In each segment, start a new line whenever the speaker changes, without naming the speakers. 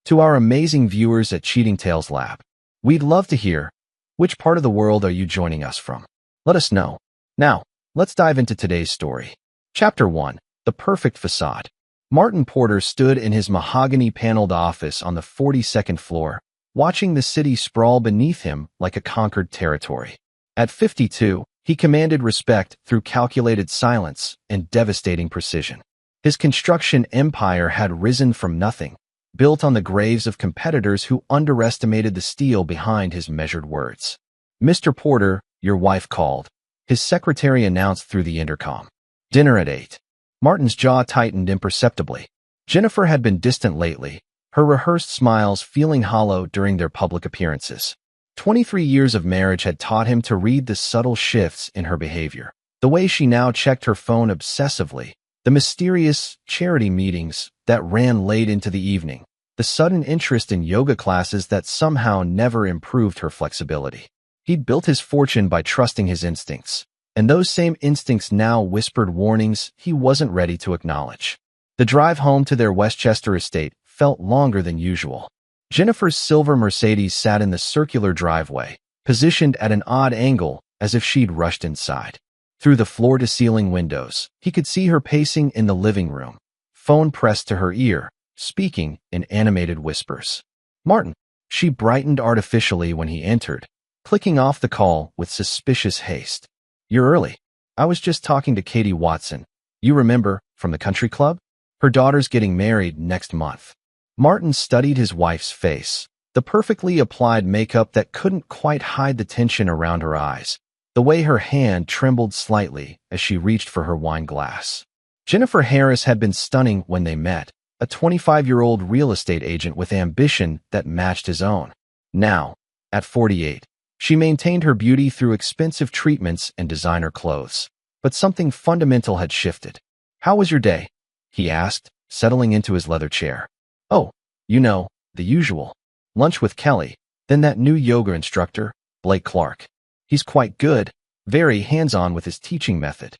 To our amazing viewers at Cheating Tales Lab, we'd love to hear, which part of the world are you joining us from? Let us know. Now, let's dive into today's story. Chapter 1. The Perfect Facade. Martin Porter stood in his mahogany-paneled office on the 42nd floor, watching the city sprawl beneath him like a conquered territory. At 52, he commanded respect through calculated silence and devastating precision. His construction empire had risen from nothing, built on the graves of competitors who underestimated the steel behind his measured words. "Mr. Porter, your wife called," his secretary announced through the intercom. "Dinner at 8. Martin's jaw tightened imperceptibly. Jennifer had been distant lately, her rehearsed smiles feeling hollow during their public appearances. 23 years of marriage had taught him to read the subtle shifts in her behavior. The way she now checked her phone obsessively, the mysterious charity meetings that ran late into the evening, the sudden interest in yoga classes that somehow never improved her flexibility. He'd built his fortune by trusting his instincts, and those same instincts now whispered warnings he wasn't ready to acknowledge. The drive home to their Westchester estate felt longer than usual. Jennifer's silver Mercedes sat in the circular driveway, positioned at an odd angle as if she'd rushed inside. Through the floor-to-ceiling windows, he could see her pacing in the living room, phone pressed to her ear, speaking in animated whispers. "Martin," she brightened artificially when he entered, clicking off the call with suspicious haste. "You're early. I was just talking to Katie Watson. You remember, from the country club? Her daughter's getting married next month." Martin studied his wife's face, the perfectly applied makeup that couldn't quite hide the tension around her eyes, the way her hand trembled slightly as she reached for her wine glass. Jennifer Harris had been stunning when they met, a 25-year-old real estate agent with ambition that matched his own. Now, at 48, she maintained her beauty through expensive treatments and designer clothes. But something fundamental had shifted. "How was your day?" he asked, settling into his leather chair. "Oh, the usual. Lunch with Kelly, then that new yoga instructor, Blake Clark. He's quite good, very hands-on with his teaching method."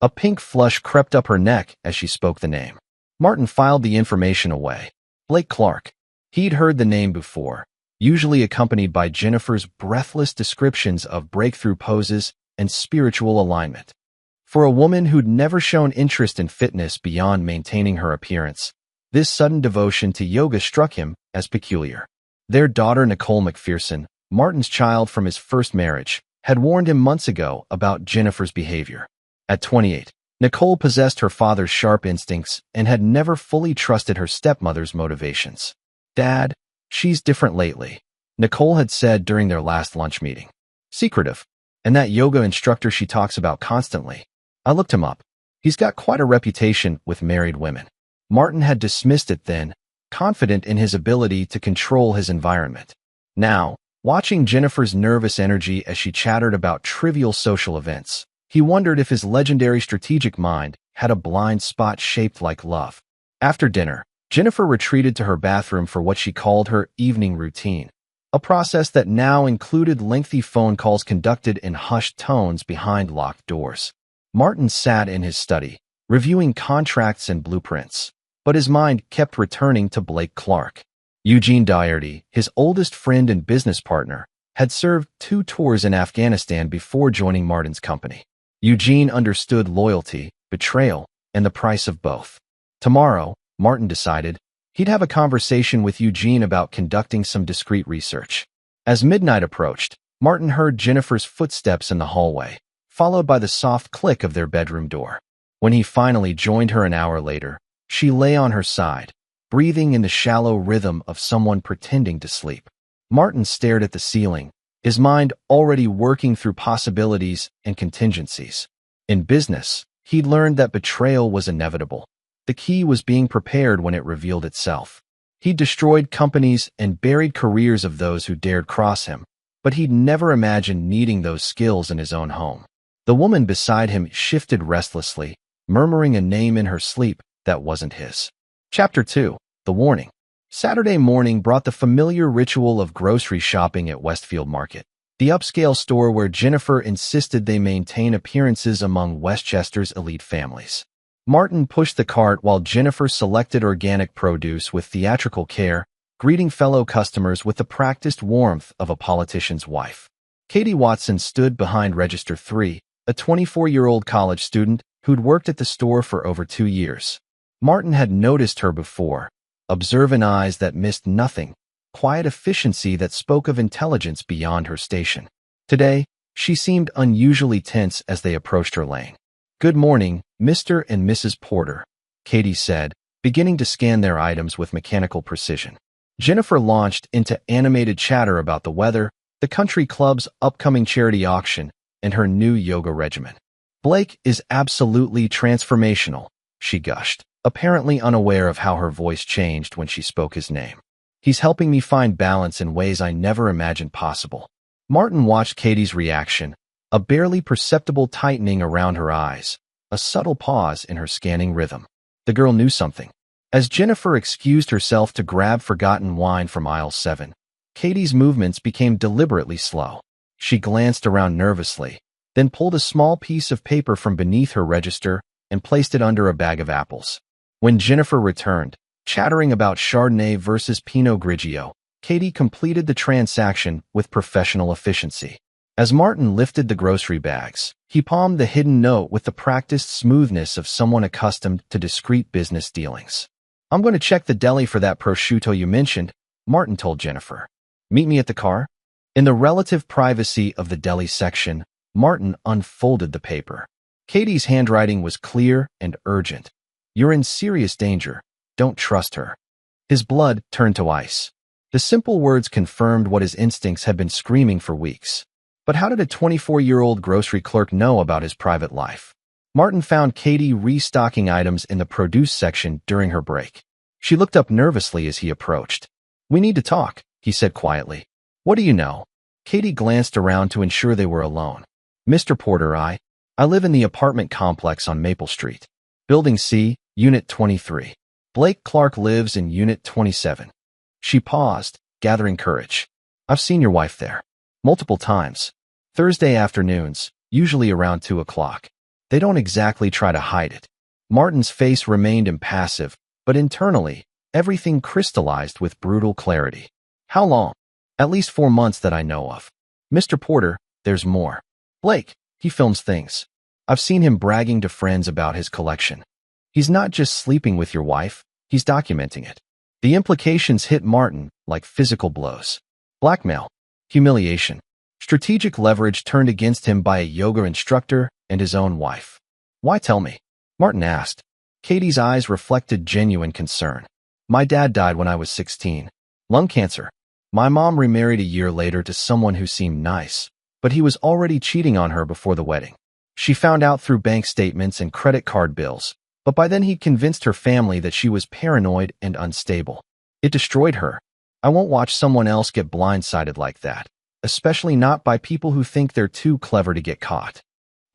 A pink flush crept up her neck as she spoke the name. Martin filed the information away. Blake Clark. He'd heard the name before, usually accompanied by Jennifer's breathless descriptions of breakthrough poses and spiritual alignment. For a woman who'd never shown interest in fitness beyond maintaining her appearance, this sudden devotion to yoga struck him as peculiar. Their daughter Nicole McPherson, Martin's child from his first marriage, had warned him months ago about Jennifer's behavior. At 28, Nicole possessed her father's sharp instincts and had never fully trusted her stepmother's motivations. "Dad, she's different lately," Nicole had said during their last lunch meeting. "Secretive. And that yoga instructor she talks about constantly. I looked him up. He's got quite a reputation with married women." Martin had dismissed it then, confident in his ability to control his environment. Now, watching Jennifer's nervous energy as she chattered about trivial social events, he wondered if his legendary strategic mind had a blind spot shaped like love. After dinner, Jennifer retreated to her bathroom for what she called her evening routine, a process that now included lengthy phone calls conducted in hushed tones behind locked doors. Martin sat in his study, reviewing contracts and blueprints, but his mind kept returning to Blake Clark. Eugene Doherty, his oldest friend and business partner, had served 2 tours in Afghanistan before joining Martin's company. Eugene understood loyalty, betrayal, and the price of both. Tomorrow, Martin decided, he'd have a conversation with Eugene about conducting some discreet research. As midnight approached, Martin heard Jennifer's footsteps in the hallway, followed by the soft click of their bedroom door. When he finally joined her an hour later, she lay on her side, breathing in the shallow rhythm of someone pretending to sleep. Martin stared at the ceiling, his mind already working through possibilities and contingencies. In business, he'd learned that betrayal was inevitable. The key was being prepared when it revealed itself. He'd destroyed companies and buried careers of those who dared cross him, but he'd never imagined needing those skills in his own home. The woman beside him shifted restlessly, murmuring a name in her sleep that wasn't his. Chapter 2. The Warning. Saturday morning brought the familiar ritual of grocery shopping at Westfield Market, the upscale store where Jennifer insisted they maintain appearances among Westchester's elite families. Martin pushed the cart while Jennifer selected organic produce with theatrical care, greeting fellow customers with the practiced warmth of a politician's wife. Katie Watson stood behind Register 3, a 24-year-old college student who'd worked at the store for over 2 years. Martin had noticed her before, observant eyes that missed nothing, quiet efficiency that spoke of intelligence beyond her station. Today, she seemed unusually tense as they approached her lane. "Good morning, Mr. and Mrs. Porter," Katie said, beginning to scan their items with mechanical precision. Jennifer launched into animated chatter about the weather, the country club's upcoming charity auction, and her new yoga regimen. "Blake is absolutely transformational," she gushed, apparently unaware of how her voice changed when she spoke his name. "He's helping me find balance in ways I never imagined possible." Martin watched Katie's reaction, a barely perceptible tightening around her eyes, a subtle pause in her scanning rhythm. The girl knew something. As Jennifer excused herself to grab forgotten wine from aisle 7, Katie's movements became deliberately slow. She glanced around nervously, then pulled a small piece of paper from beneath her register and placed it under a bag of apples. When Jennifer returned, chattering about Chardonnay versus Pinot Grigio, Katie completed the transaction with professional efficiency. As Martin lifted the grocery bags, he palmed the hidden note with the practiced smoothness of someone accustomed to discreet business dealings. "I'm going to check the deli for that prosciutto you mentioned," Martin told Jennifer. "Meet me at the car?" In the relative privacy of the deli section, Martin unfolded the paper. Katie's handwriting was clear and urgent. "You're in serious danger. Don't trust her." His blood turned to ice. The simple words confirmed what his instincts had been screaming for weeks. But how did a 24-year-old grocery clerk know about his private life? Martin found Katie restocking items in the produce section during her break. She looked up nervously as he approached. "We need to talk," he said quietly. "What do you know?" Katie glanced around to ensure they were alone. "Mr. Porter, I live in the apartment complex on Maple Street. Building C, Unit 23. Blake Clark lives in Unit 27. She paused, gathering courage. "I've seen your wife there. Multiple times. Thursday afternoons, usually around 2 o'clock. They don't exactly try to hide it." Martin's face remained impassive, but internally, everything crystallized with brutal clarity. "How long?" "At least 4 months that I know of. Mr. Porter, there's more. Blake, he films things. I've seen him bragging to friends about his collection. He's not just sleeping with your wife, he's documenting it." The implications hit Martin like physical blows. Blackmail, humiliation, strategic leverage turned against him by a yoga instructor and his own wife. "Why tell me?" Martin asked. Katie's eyes reflected genuine concern. "My dad died when I was 16. Lung cancer. My mom remarried a year later to someone who seemed nice, but he was already cheating on her before the wedding. She found out through bank statements and credit card bills, but by then he'd convinced her family that she was paranoid and unstable. It destroyed her. I won't watch someone else get blindsided like that, especially not by people who think they're too clever to get caught."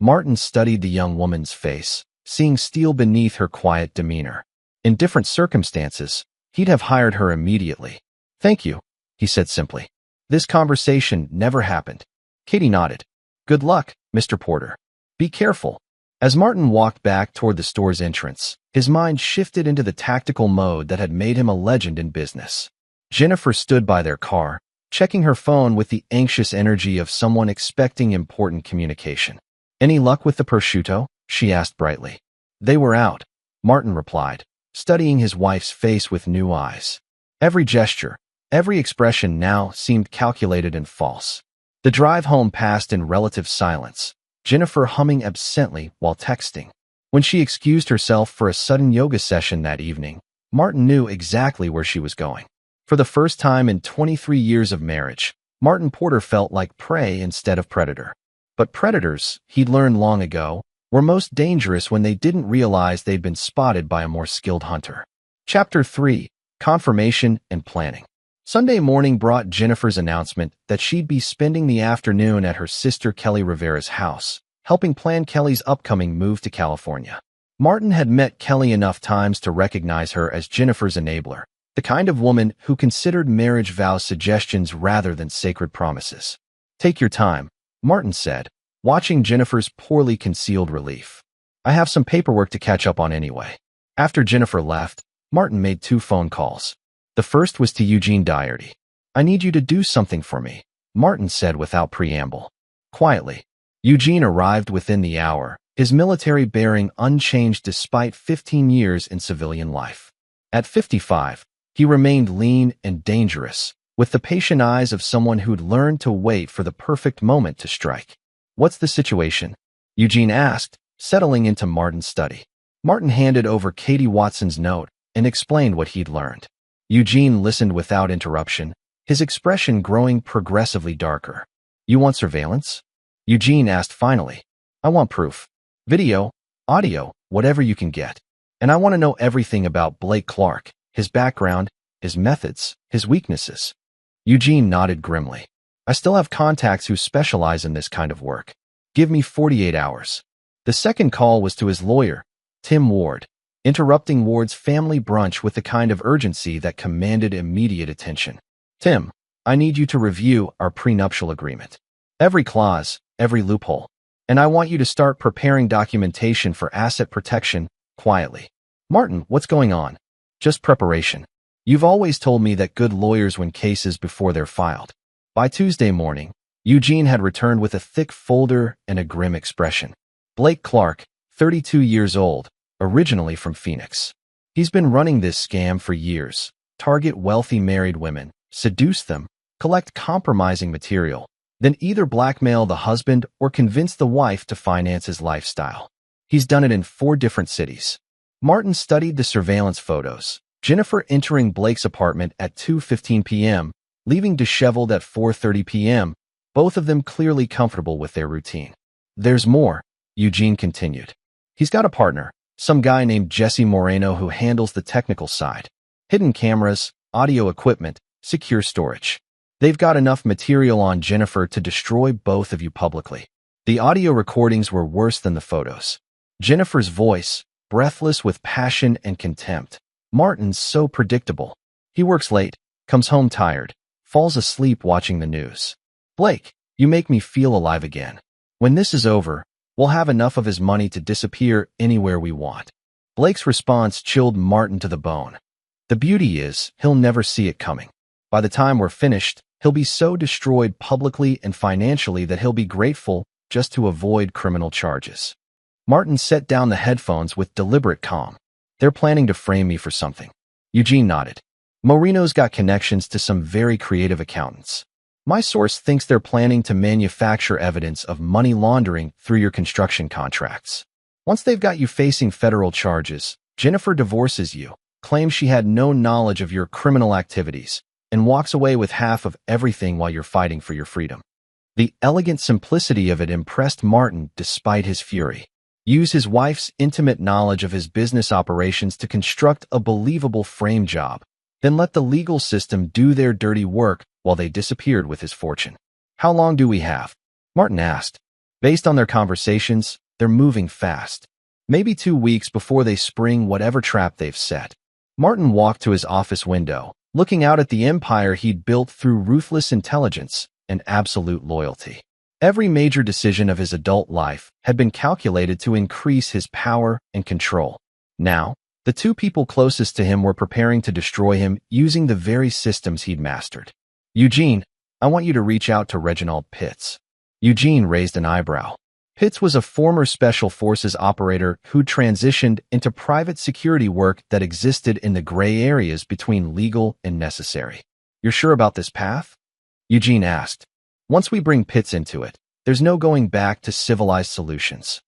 Martin studied the young woman's face, seeing steel beneath her quiet demeanor. In different circumstances, he'd have hired her immediately. "Thank you," he said simply. "This conversation never happened." Katie nodded. "Good luck, Mr. Porter. Be careful." As Martin walked back toward the store's entrance, his mind shifted into the tactical mode that had made him a legend in business. Jennifer stood by their car, checking her phone with the anxious energy of someone expecting important communication. "Any luck with the prosciutto?" she asked brightly. "They were out," Martin replied, studying his wife's face with new eyes. Every gesture, every expression now seemed calculated and false. The drive home passed in relative silence, Jennifer humming absently while texting. When she excused herself for a sudden yoga session that evening, Martin knew exactly where she was going. For the first time in 23 years of marriage, Martin Porter felt like prey instead of predator. But predators, he'd learned long ago, were most dangerous when they didn't realize they'd been spotted by a more skilled hunter. Chapter 3: Confirmation and Planning. Sunday morning brought Jennifer's announcement that she'd be spending the afternoon at her sister Kelly Rivera's house, helping plan Kelly's upcoming move to California. Martin had met Kelly enough times to recognize her as Jennifer's enabler, the kind of woman who considered marriage vow suggestions rather than sacred promises. "Take your time," Martin said, watching Jennifer's poorly concealed relief. "I have some paperwork to catch up on anyway." After Jennifer left, Martin made 2 phone calls. The first was to Eugene Diarty. "I need you to do something for me," Martin said without preamble. Quietly, Eugene arrived within the hour, his military bearing unchanged despite 15 years in civilian life. At 55, he remained lean and dangerous, with the patient eyes of someone who'd learned to wait for the perfect moment to strike. "What's the situation?" Eugene asked, settling into Martin's study. Martin handed over Katie Watson's note and explained what he'd learned. Eugene listened without interruption, his expression growing progressively darker. "You want surveillance?" Eugene asked finally. "I want proof. Video, audio, whatever you can get. And I want to know everything about Blake Clark, his background, his methods, his weaknesses." Eugene nodded grimly. "I still have contacts who specialize in this kind of work. Give me 48 hours. The second call was to his lawyer, Tim Ward, interrupting Ward's family brunch with the kind of urgency that commanded immediate attention. "Tim, I need you to review our prenuptial agreement. Every clause, every loophole. And I want you to start preparing documentation for asset protection, quietly." "Martin, what's going on?" "Just preparation. You've always told me that good lawyers win cases before they're filed." By Tuesday morning, Eugene had returned with a thick folder and a grim expression. Blake Clark, 32 years old, originally from Phoenix. He's been running this scam for years. Target wealthy married women, seduce them, collect compromising material, then either blackmail the husband or convince the wife to finance his lifestyle. He's done it in 4 different cities. Martin studied the surveillance photos. Jennifer entering Blake's apartment at 2:15 p.m., leaving disheveled at 4:30 p.m., both of them clearly comfortable with their routine. "There's more," Eugene continued. "He's got a partner, some guy named Jesse Moreno who handles the technical side. Hidden cameras, audio equipment, secure storage. They've got enough material on Jennifer to destroy both of you publicly." The audio recordings were worse than the photos. Jennifer's voice, breathless with passion and contempt. Martin's so predictable. He works late, comes home tired, falls asleep watching the news. "Blake, you make me feel alive again. When this is over, we'll have enough of his money to disappear anywhere we want." Blake's response chilled Martin to the bone. "The beauty is, he'll never see it coming. By the time we're finished, he'll be so destroyed publicly and financially that he'll be grateful just to avoid criminal charges." Martin set down the headphones with deliberate calm. "They're planning to frame me for something." Eugene nodded. "Moreno's got connections to some very creative accountants. My source thinks they're planning to manufacture evidence of money laundering through your construction contracts. Once they've got you facing federal charges, Jennifer divorces you, claims she had no knowledge of your criminal activities, and walks away with half of everything while you're fighting for your freedom." The elegant simplicity of it impressed Martin despite his fury. Use his wife's intimate knowledge of his business operations to construct a believable frame job, then let the legal system do their dirty work while they disappeared with his fortune. "How long do we have?" Martin asked. Based on their conversations, they're moving fast. Maybe 2 weeks before they spring whatever trap they've set. Martin walked to his office window, looking out at the empire he'd built through ruthless intelligence and absolute loyalty. Every major decision of his adult life had been calculated to increase his power and control. Now, the 2 people closest to him were preparing to destroy him using the very systems he'd mastered. "Eugene, I want you to reach out to Reginald Pitts." Eugene raised an eyebrow. Pitts was a former Special Forces operator who transitioned into private security work that existed in the gray areas between legal and necessary. "You're sure about this path?" Eugene asked. "Once we bring Pitts into it, there's no going back to civilized solutions."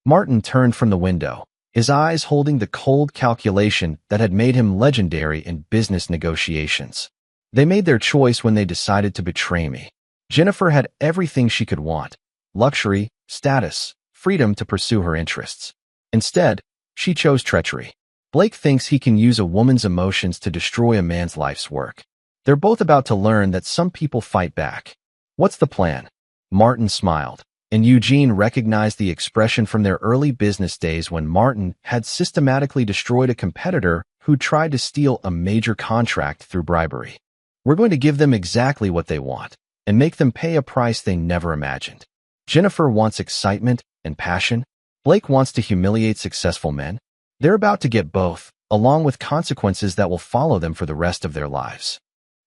Martin turned from the window, his eyes holding the cold calculation that had made him legendary in business negotiations. "They made their choice when they decided to betray me. Jennifer had everything she could want: luxury, status, freedom to pursue her interests. Instead, she chose treachery. Blake thinks he can use a woman's emotions to destroy a man's life's work. They're both about to learn that some people fight back. What's the plan?" Martin smiled, and Eugene recognized the expression from their early business days when Martin had systematically destroyed a competitor who tried to steal a major contract through bribery. "We're going to give them exactly what they want and make them pay a price they never imagined. Jennifer wants excitement and passion. Blake wants to humiliate successful men. They're about to get both, along with consequences that will follow them for the rest of their lives.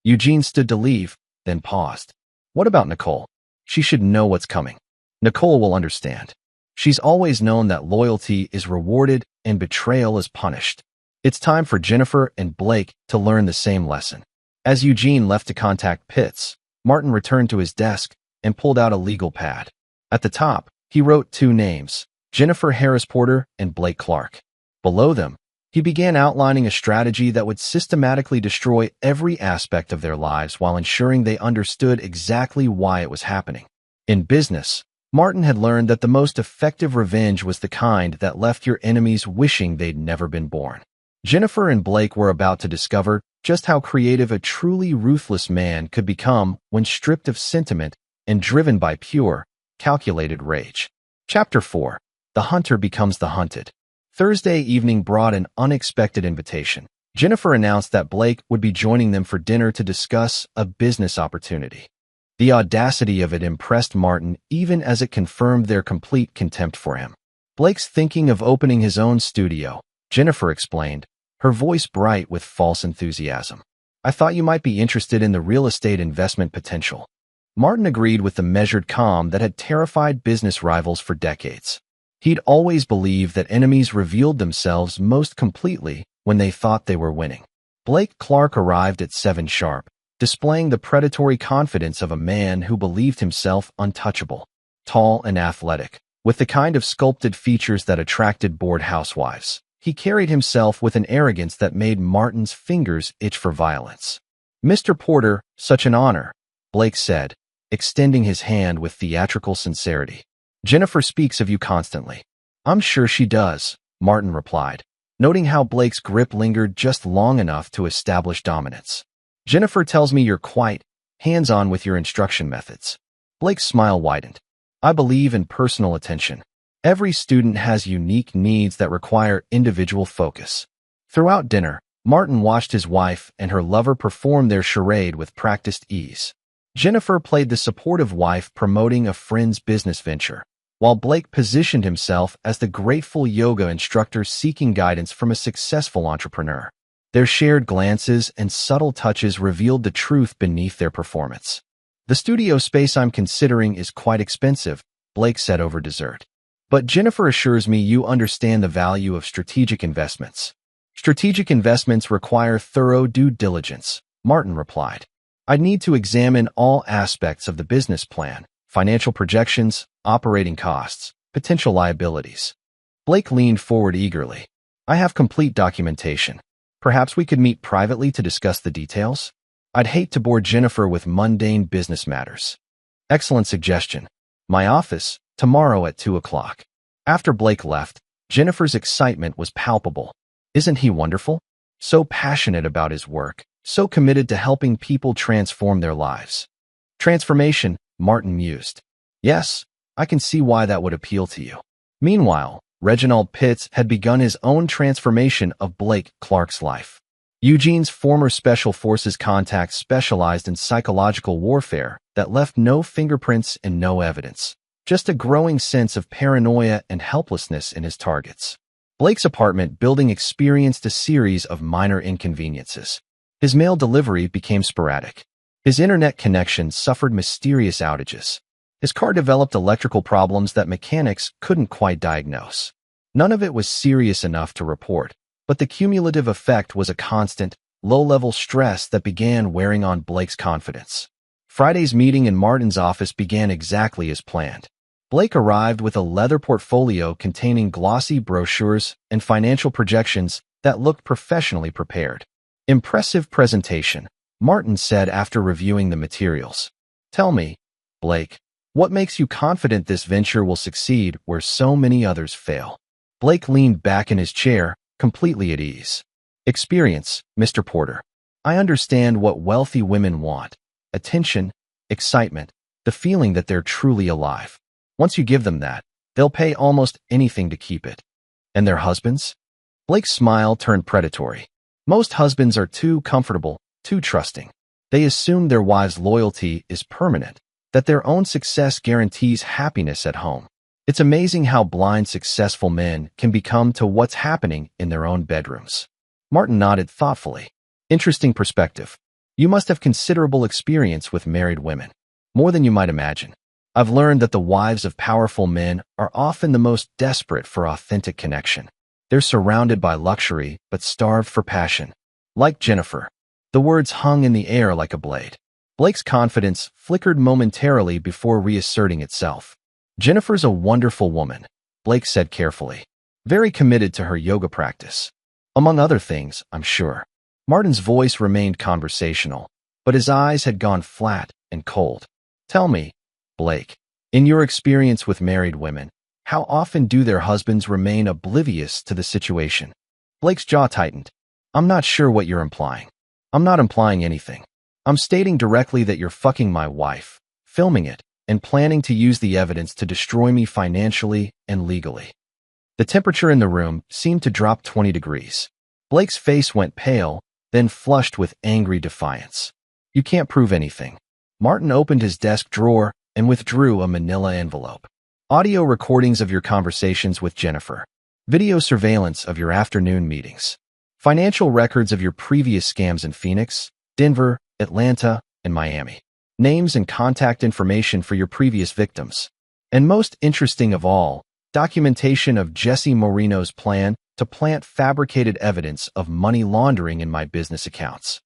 Eugene stood to leave, then paused. What about Nicole? She should know what's coming. Nicole will understand. She's always known that loyalty is rewarded and betrayal is punished. It's time for Jennifer and Blake to learn the same lesson. As Eugene left to contact Pitts, Martin returned to his desk and pulled out a legal pad. At the top, he wrote two names, Jennifer Harris Porter and Blake Clark. Below them, he began outlining a strategy that would systematically destroy every aspect of their lives while ensuring they understood exactly why it was happening. In business, Martin had learned that the most effective revenge was the kind that left your enemies wishing they'd never been born. Jennifer and Blake were about to discover just how creative a truly ruthless man could become when stripped of sentiment and driven by pure, calculated rage. Chapter 4. The Hunter Becomes the Hunted. Thursday evening brought an unexpected invitation. Jennifer announced that Blake would be joining them for dinner to discuss a business opportunity. The audacity of it impressed Martin even as it confirmed their complete contempt for him. Blake's thinking of opening his own studio, Jennifer explained, her voice bright with false enthusiasm. I thought you might be interested in the real estate investment potential. Martin agreed with the measured calm that had terrified business rivals for decades. He'd always believed that enemies revealed themselves most completely when they thought they were winning. Blake Clark arrived at 7 sharp, displaying the predatory confidence of a man who believed himself untouchable. Tall and athletic, with the kind of sculpted features that attracted bored housewives, he carried himself with an arrogance that made Martin's fingers itch for violence. Mr. Porter, such an honor, Blake said, extending his hand with theatrical sincerity. Jennifer speaks of you constantly. I'm sure she does, Martin replied, noting how Blake's grip lingered just long enough to establish dominance. Jennifer tells me you're quite hands-on with your instruction methods. Blake's smile widened. I believe in personal attention. Every student has unique needs that require individual focus. Throughout dinner, Martin watched his wife and her lover perform their charade with practiced ease. Jennifer played the supportive wife promoting a friend's business venture, while Blake positioned himself as the grateful yoga instructor seeking guidance from a successful entrepreneur. Their shared glances and subtle touches revealed the truth beneath their performance. The studio space I'm considering is quite expensive, Blake said over dessert. But Jennifer assures me you understand the value of strategic investments. Strategic investments require thorough due diligence, Martin replied. I'd need to examine all aspects of the business plan, financial projections, operating costs, potential liabilities. Blake leaned forward eagerly. I have complete documentation. Perhaps we could meet privately to discuss the details? I'd hate to bore Jennifer with mundane business matters. Excellent suggestion. My office, tomorrow at 2 o'clock. After Blake left, Jennifer's excitement was palpable. Isn't he wonderful? So passionate about his work, so committed to helping people transform their lives. Transformation, Martin mused. Yes, I can see why that would appeal to you. Meanwhile, Reginald Pitts had begun his own transformation of Blake Clark's life. Eugene's former Special Forces contact specialized in psychological warfare that left no fingerprints and no evidence, just a growing sense of paranoia and helplessness in his targets. Blake's apartment building experienced a series of minor inconveniences. His mail delivery became sporadic. His internet connection suffered mysterious outages. His car developed electrical problems that mechanics couldn't quite diagnose. None of it was serious enough to report, but the cumulative effect was a constant, low-level stress that began wearing on Blake's confidence. Friday's meeting in Martin's office began exactly as planned. Blake arrived with a leather portfolio containing glossy brochures and financial projections that looked professionally prepared. Impressive presentation, Martin said after reviewing the materials. Tell me, Blake, what makes you confident this venture will succeed where so many others fail? Blake leaned back in his chair, completely at ease. Experience, Mr. Porter. I understand what wealthy women want. Attention, excitement, the feeling that they're truly alive. Once you give them that, they'll pay almost anything to keep it. And their husbands? Blake's smile turned predatory. Most husbands are too comfortable, too trusting. They assume their wives' loyalty is permanent, that their own success guarantees happiness at home. It's amazing how blind successful men can become to what's happening in their own bedrooms. Martin nodded thoughtfully. Interesting perspective. You must have considerable experience with married women. More than you might imagine. I've learned that the wives of powerful men are often the most desperate for authentic connection. They're surrounded by luxury, but starved for passion. Like Jennifer. The words hung in the air like a blade. Blake's confidence flickered momentarily before reasserting itself. Jennifer's a wonderful woman, Blake said carefully. Very committed to her yoga practice. Among other things, I'm sure. Martin's voice remained conversational, but his eyes had gone flat and cold. Tell me, Blake, in your experience with married women, how often do their husbands remain oblivious to the situation? Blake's jaw tightened. I'm not sure what you're implying. I'm not implying anything. I'm stating directly that you're fucking my wife, filming it, and planning to use the evidence to destroy me financially and legally. The temperature in the room seemed to drop 20 degrees. Blake's face went pale, then flushed with angry defiance. You can't prove anything. Martin opened his desk drawer and withdrew a manila envelope. Audio recordings of your conversations with Jennifer. Video surveillance of your afternoon meetings. Financial records of your previous scams in Phoenix, Denver, Atlanta, and Miami. Names and contact information for your previous victims. And most interesting of all, documentation of Jesse Moreno's plan to plant fabricated evidence of money laundering in my business accounts.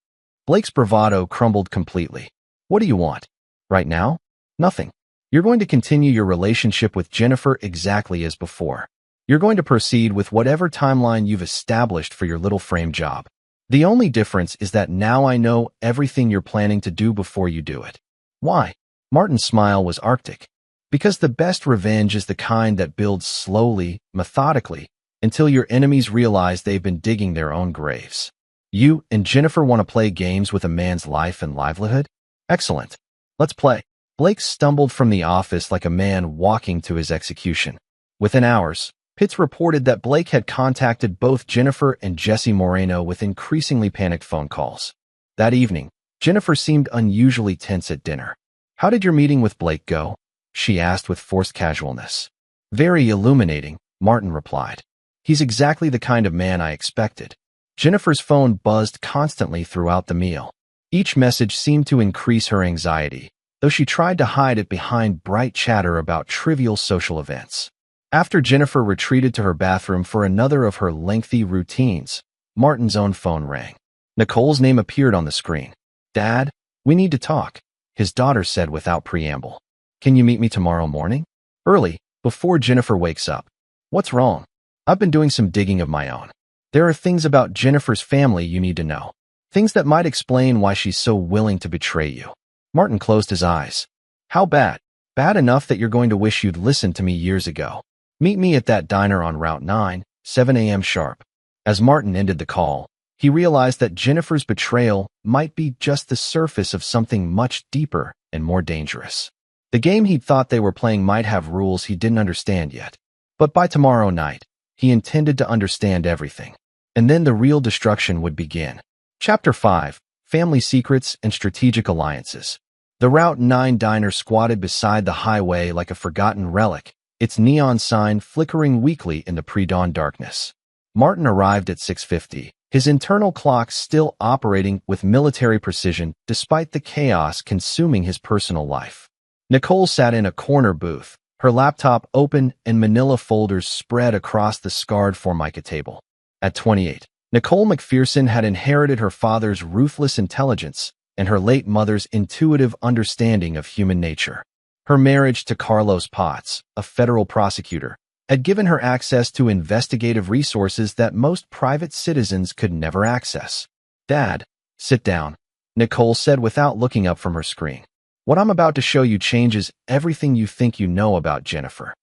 Blake's bravado crumbled completely. What do you want? Right now? Nothing. You're going to continue your relationship with Jennifer exactly as before. You're going to proceed with whatever timeline you've established for your little frame job. The only difference is that now I know everything you're planning to do before you do it. Why? Martin's smile was arctic. Because the best revenge is the kind that builds slowly, methodically, until your enemies realize they've been digging their own graves. You and Jennifer want to play games with a man's life and livelihood? Excellent. Let's play. Blake stumbled from the office like a man walking to his execution. Within hours, Pitts reported that Blake had contacted both Jennifer and Jesse Moreno with increasingly panicked phone calls. That evening, Jennifer seemed unusually tense at dinner. How did your meeting with Blake go? She asked with forced casualness. Very illuminating, Martin replied. He's exactly the kind of man I expected. Jennifer's phone buzzed constantly throughout the meal. Each message seemed to increase her anxiety, though she tried to hide it behind bright chatter about trivial social events. After Jennifer retreated to her bathroom for another of her lengthy routines, Martin's own phone rang. Nicole's name appeared on the screen. Dad, we need to talk, his daughter said without preamble. Can you meet me tomorrow morning? Early, before Jennifer wakes up. What's wrong? I've been doing some digging of my own. There are things about Jennifer's family you need to know. Things that might explain why she's so willing to betray you. Martin closed his eyes. How bad? Bad enough that you're going to wish you'd listened to me years ago. Meet me at that diner on Route 9, 7 a.m. sharp. As Martin ended the call, he realized that Jennifer's betrayal might be just the surface of something much deeper and more dangerous. The game he'd thought they were playing might have rules he didn't understand yet. But by tomorrow night, he intended to understand everything. And then the real destruction would begin. Chapter 5, Family Secrets and Strategic Alliances. The Route 9 diner squatted beside the highway like a forgotten relic, its neon sign flickering weakly in the pre-dawn darkness. Martin arrived at 6:50, his internal clock still operating with military precision despite the chaos consuming his personal life. Nicole sat in a corner booth, her laptop open and manila folders spread across the scarred Formica table. At 28, Nicole McPherson had inherited her father's ruthless intelligence and her late mother's intuitive understanding of human nature. Her marriage to Carlos Potts, a federal prosecutor, had given her access to investigative resources that most private citizens could never access. Dad, sit down, Nicole said without looking up from her screen. What I'm about to show you changes everything you think you know about Jennifer.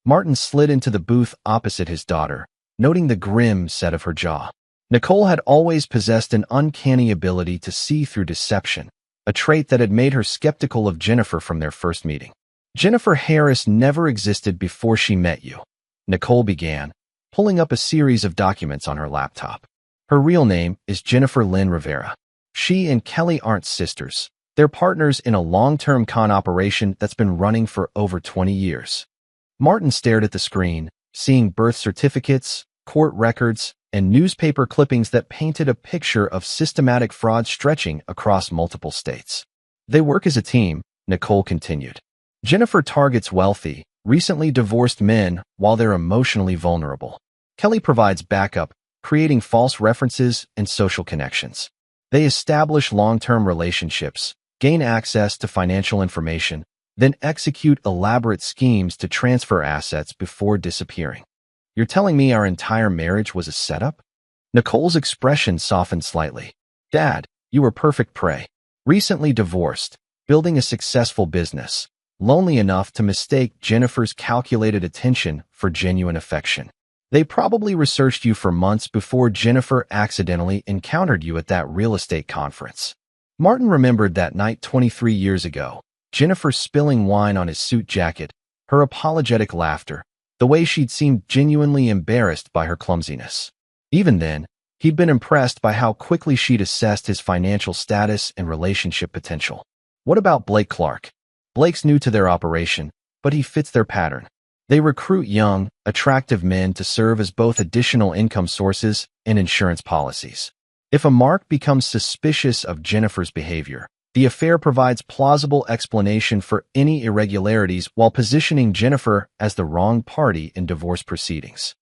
Martin slid into the booth opposite his daughter, noting the grim set of her jaw. Nicole had always possessed an uncanny ability to see through deception, a trait that had made her skeptical of Jennifer from their first meeting. Jennifer Harris never existed before she met you, Nicole began, pulling up a series of documents on her laptop. Her real name is Jennifer Lynn Rivera. She and Kelly aren't sisters. They're partners in a long-term con operation that's been running for over 20 years. Martin stared at the screen, seeing birth certificates, court records, and newspaper clippings that painted a picture of systematic fraud stretching across multiple states. They work as a team, Nicole continued. Jennifer targets wealthy, recently divorced men while they're emotionally vulnerable. Kelly provides backup, creating false references and social connections. They establish long-term relationships, gain access to financial information, then execute elaborate schemes to transfer assets before disappearing. You're telling me our entire marriage was a setup? Nicole's expression softened slightly. Dad, you were perfect prey. Recently divorced, building a successful business, lonely enough to mistake Jennifer's calculated attention for genuine affection. They probably researched you for months before Jennifer accidentally encountered you at that real estate conference. Martin remembered that night 23 years ago, Jennifer spilling wine on his suit jacket, her apologetic laughter, the way she'd seemed genuinely embarrassed by her clumsiness. Even then, he'd been impressed by how quickly she'd assessed his financial status and relationship potential. What about Blake Clark? Blake's new to their operation, but he fits their pattern. They recruit young, attractive men to serve as both additional income sources and insurance policies. If a Mark becomes suspicious of Jennifer's behavior, the affair provides plausible explanation for any irregularities while positioning Jennifer as the wrong party in divorce proceedings.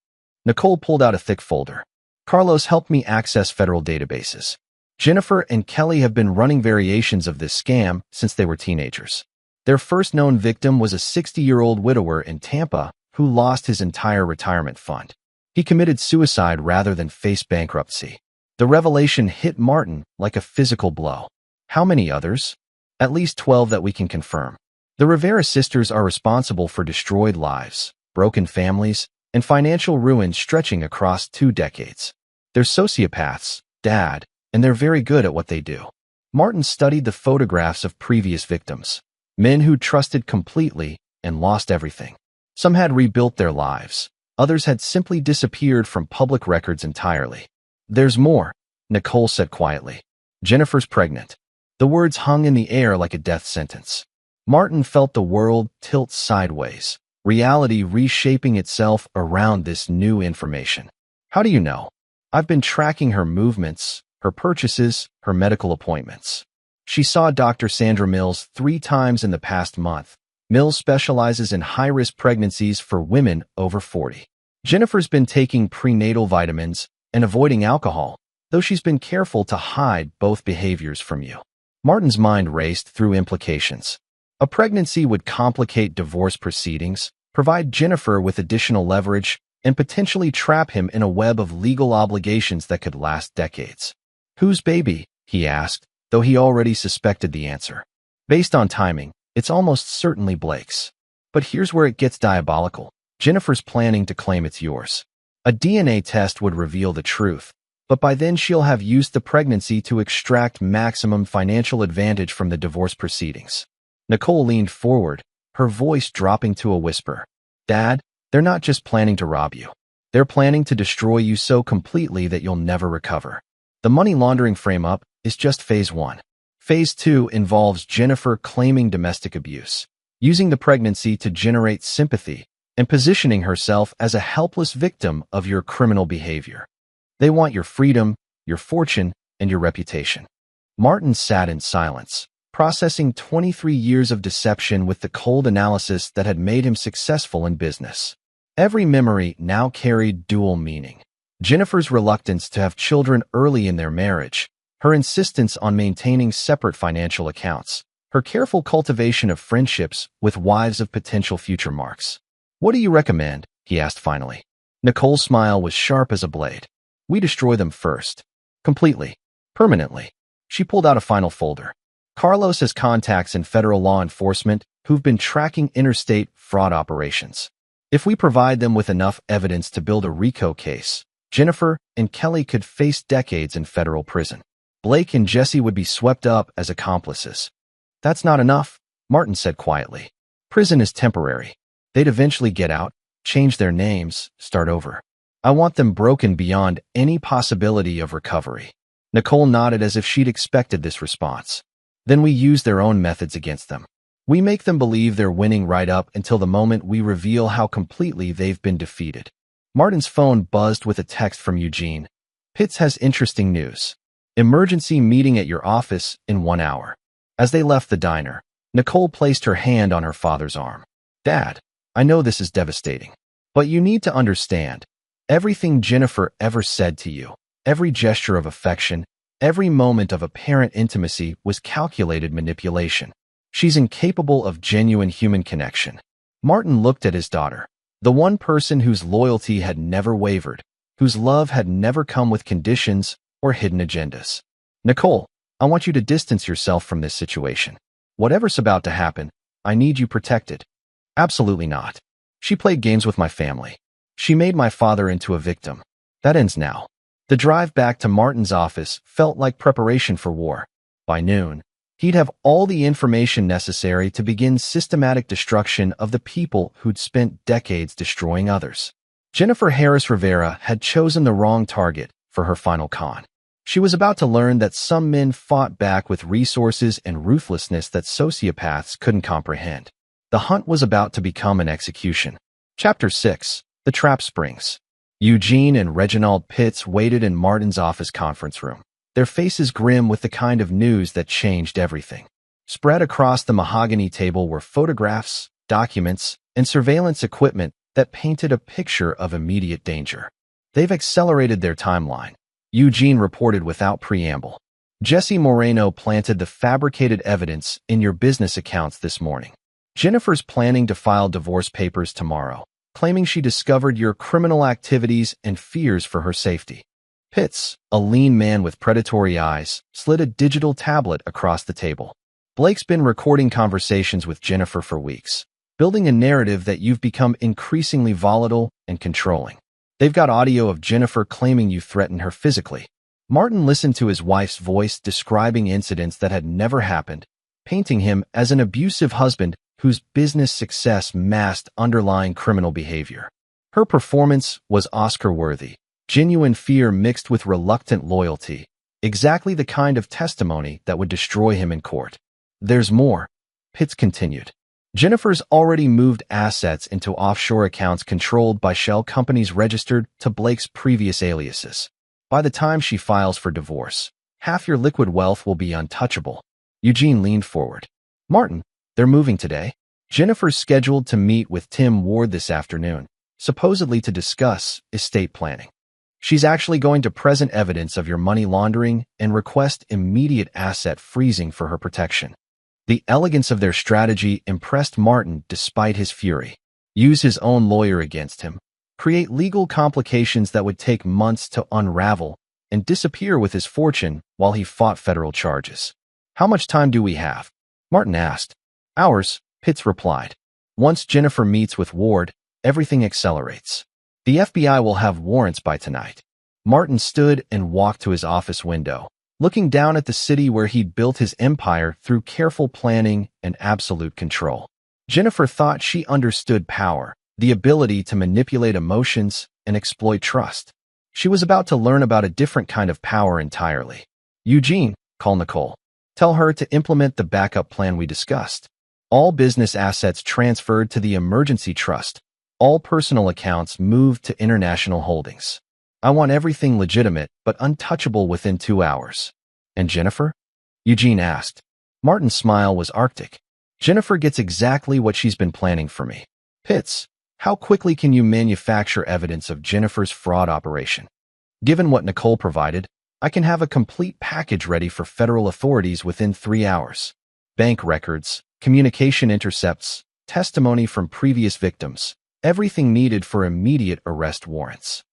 Nicole pulled out a thick folder. Carlos helped me access federal databases. Jennifer and Kelly have been running variations of this scam since they were teenagers. Their first known victim was a 60-year-old widower in Tampa who lost his entire retirement fund. He committed suicide rather than face bankruptcy. The revelation hit Martin like a physical blow. How many others? At least 12 that we can confirm. The Rivera sisters are responsible for destroyed lives, broken families, and financial ruin stretching across 2 decades. They're sociopaths, Dad, and they're very good at what they do. Martin studied the photographs of previous victims, men who trusted completely and lost everything. Some had rebuilt their lives. Others had simply disappeared from public records entirely. There's more, Nicole said quietly. Jennifer's pregnant. The words hung in the air like a death sentence. Martin felt the world tilt sideways, reality reshaping itself around this new information. How do you know? I've been tracking her movements, her purchases, her medical appointments. She saw Dr. Sandra Mills 3 times in the past month. Mills specializes in high-risk pregnancies for women over 40. Jennifer's been taking prenatal vitamins and avoiding alcohol, though she's been careful to hide both behaviors from you. Martin's mind raced through implications. A pregnancy would complicate divorce proceedings, provide Jennifer with additional leverage, and potentially trap him in a web of legal obligations that could last decades. Whose baby? He asked, though he already suspected the answer. Based on timing, it's almost certainly Blake's. But here's where it gets diabolical. Jennifer's planning to claim it's yours. A DNA test would reveal the truth, but by then she'll have used the pregnancy to extract maximum financial advantage from the divorce proceedings. Nicole leaned forward, her voice dropping to a whisper. Dad, they're not just planning to rob you. They're planning to destroy you so completely that you'll never recover. The money laundering frame-up is just phase 1. Phase 2 involves Jennifer claiming domestic abuse, using the pregnancy to generate sympathy, and positioning herself as a helpless victim of your criminal behavior. They want your freedom, your fortune, and your reputation. Martin sat in silence, processing 23 years of deception with the cold analysis that had made him successful in business. Every memory now carried dual meaning. Jennifer's reluctance to have children early in their marriage, her insistence on maintaining separate financial accounts, her careful cultivation of friendships with wives of potential future Marks. What do you recommend? He asked finally. Nicole's smile was sharp as a blade. We destroy them first. Completely. Permanently. She pulled out a final folder. Carlos has contacts in federal law enforcement who've been tracking interstate fraud operations. If we provide them with enough evidence to build a RICO case, Jennifer and Kelly could face decades in federal prison. Blake and Jesse would be swept up as accomplices. That's not enough, Martin said quietly. Prison is temporary. They'd eventually get out, change their names, start over. I want them broken beyond any possibility of recovery. Nicole nodded as if she'd expected this response. Then we use their own methods against them. We make them believe they're winning right up until the moment we reveal how completely they've been defeated. Martin's phone buzzed with a text from Eugene. Pitts has interesting news. Emergency meeting at your office in 1 hour. As they left the diner, Nicole placed her hand on her father's arm. Dad, I know this is devastating, but you need to understand. Everything Jennifer ever said to you, every gesture of affection, every moment of apparent intimacy was calculated manipulation. She's incapable of genuine human connection. Martin looked at his daughter, the one person whose loyalty had never wavered, whose love had never come with conditions or hidden agendas. Nicole, I want you to distance yourself from this situation. Whatever's about to happen, I need you protected. Absolutely not. She played games with my family. She made my father into a victim. That ends now. The drive back to Martin's office felt like preparation for war. By noon, he'd have all the information necessary to begin systematic destruction of the people who'd spent decades destroying others. Jennifer Harris Rivera had chosen the wrong target for her final con. She was about to learn that some men fought back with resources and ruthlessness that sociopaths couldn't comprehend. The hunt was about to become an execution. Chapter 6. The Trap Springs. Eugene and Reginald Pitts waited in Martin's office conference room, their faces grim with the kind of news that changed everything. Spread across the mahogany table were photographs, documents, and surveillance equipment that painted a picture of immediate danger. They've accelerated their timeline, Eugene reported without preamble. Jesse Moreno planted the fabricated evidence in your business accounts this morning. Jennifer's planning to file divorce papers tomorrow, claiming she discovered your criminal activities and fears for her safety. Pitts, a lean man with predatory eyes, slid a digital tablet across the table. Blake's been recording conversations with Jennifer for weeks, building a narrative that you've become increasingly volatile and controlling. They've got audio of Jennifer claiming you threatened her physically. Martin listened to his wife's voice describing incidents that had never happened, painting him as an abusive husband whose business success masked underlying criminal behavior. Her performance was Oscar-worthy, genuine fear mixed with reluctant loyalty, exactly the kind of testimony that would destroy him in court. There's more, Pitts continued. Jennifer's already moved assets into offshore accounts controlled by shell companies registered to Blake's previous aliases. By the time she files for divorce, half your liquid wealth will be untouchable. Eugene leaned forward. Martin, they're moving today. Jennifer's scheduled to meet with Tim Ward this afternoon, supposedly to discuss estate planning. She's actually going to present evidence of your money laundering and request immediate asset freezing for her protection. The elegance of their strategy impressed Martin despite his fury. Use his own lawyer against him, create legal complications that would take months to unravel, and disappear with his fortune while he fought federal charges. How much time do we have? Martin asked. Hours, Pitts replied. Once Jennifer meets with Ward, everything accelerates. The FBI will have warrants by tonight. Martin stood and walked to his office window, looking down at the city where he'd built his empire through careful planning and absolute control. Jennifer thought she understood power, the ability to manipulate emotions and exploit trust. She was about to learn about a different kind of power entirely. Eugene, call Nicole. Tell her to implement the backup plan we discussed. All business assets transferred to the emergency trust. All personal accounts moved to international holdings. I want everything legitimate but untouchable within 2 hours. And Jennifer? Eugene asked. Martin's smile was arctic. Jennifer gets exactly what she's been planning for me. Pitts, how quickly can you manufacture evidence of Jennifer's fraud operation? Given what Nicole provided, I can have a complete package ready for federal authorities within 3 hours. Bank records, communication intercepts, testimony from previous victims, everything needed for immediate arrest warrants.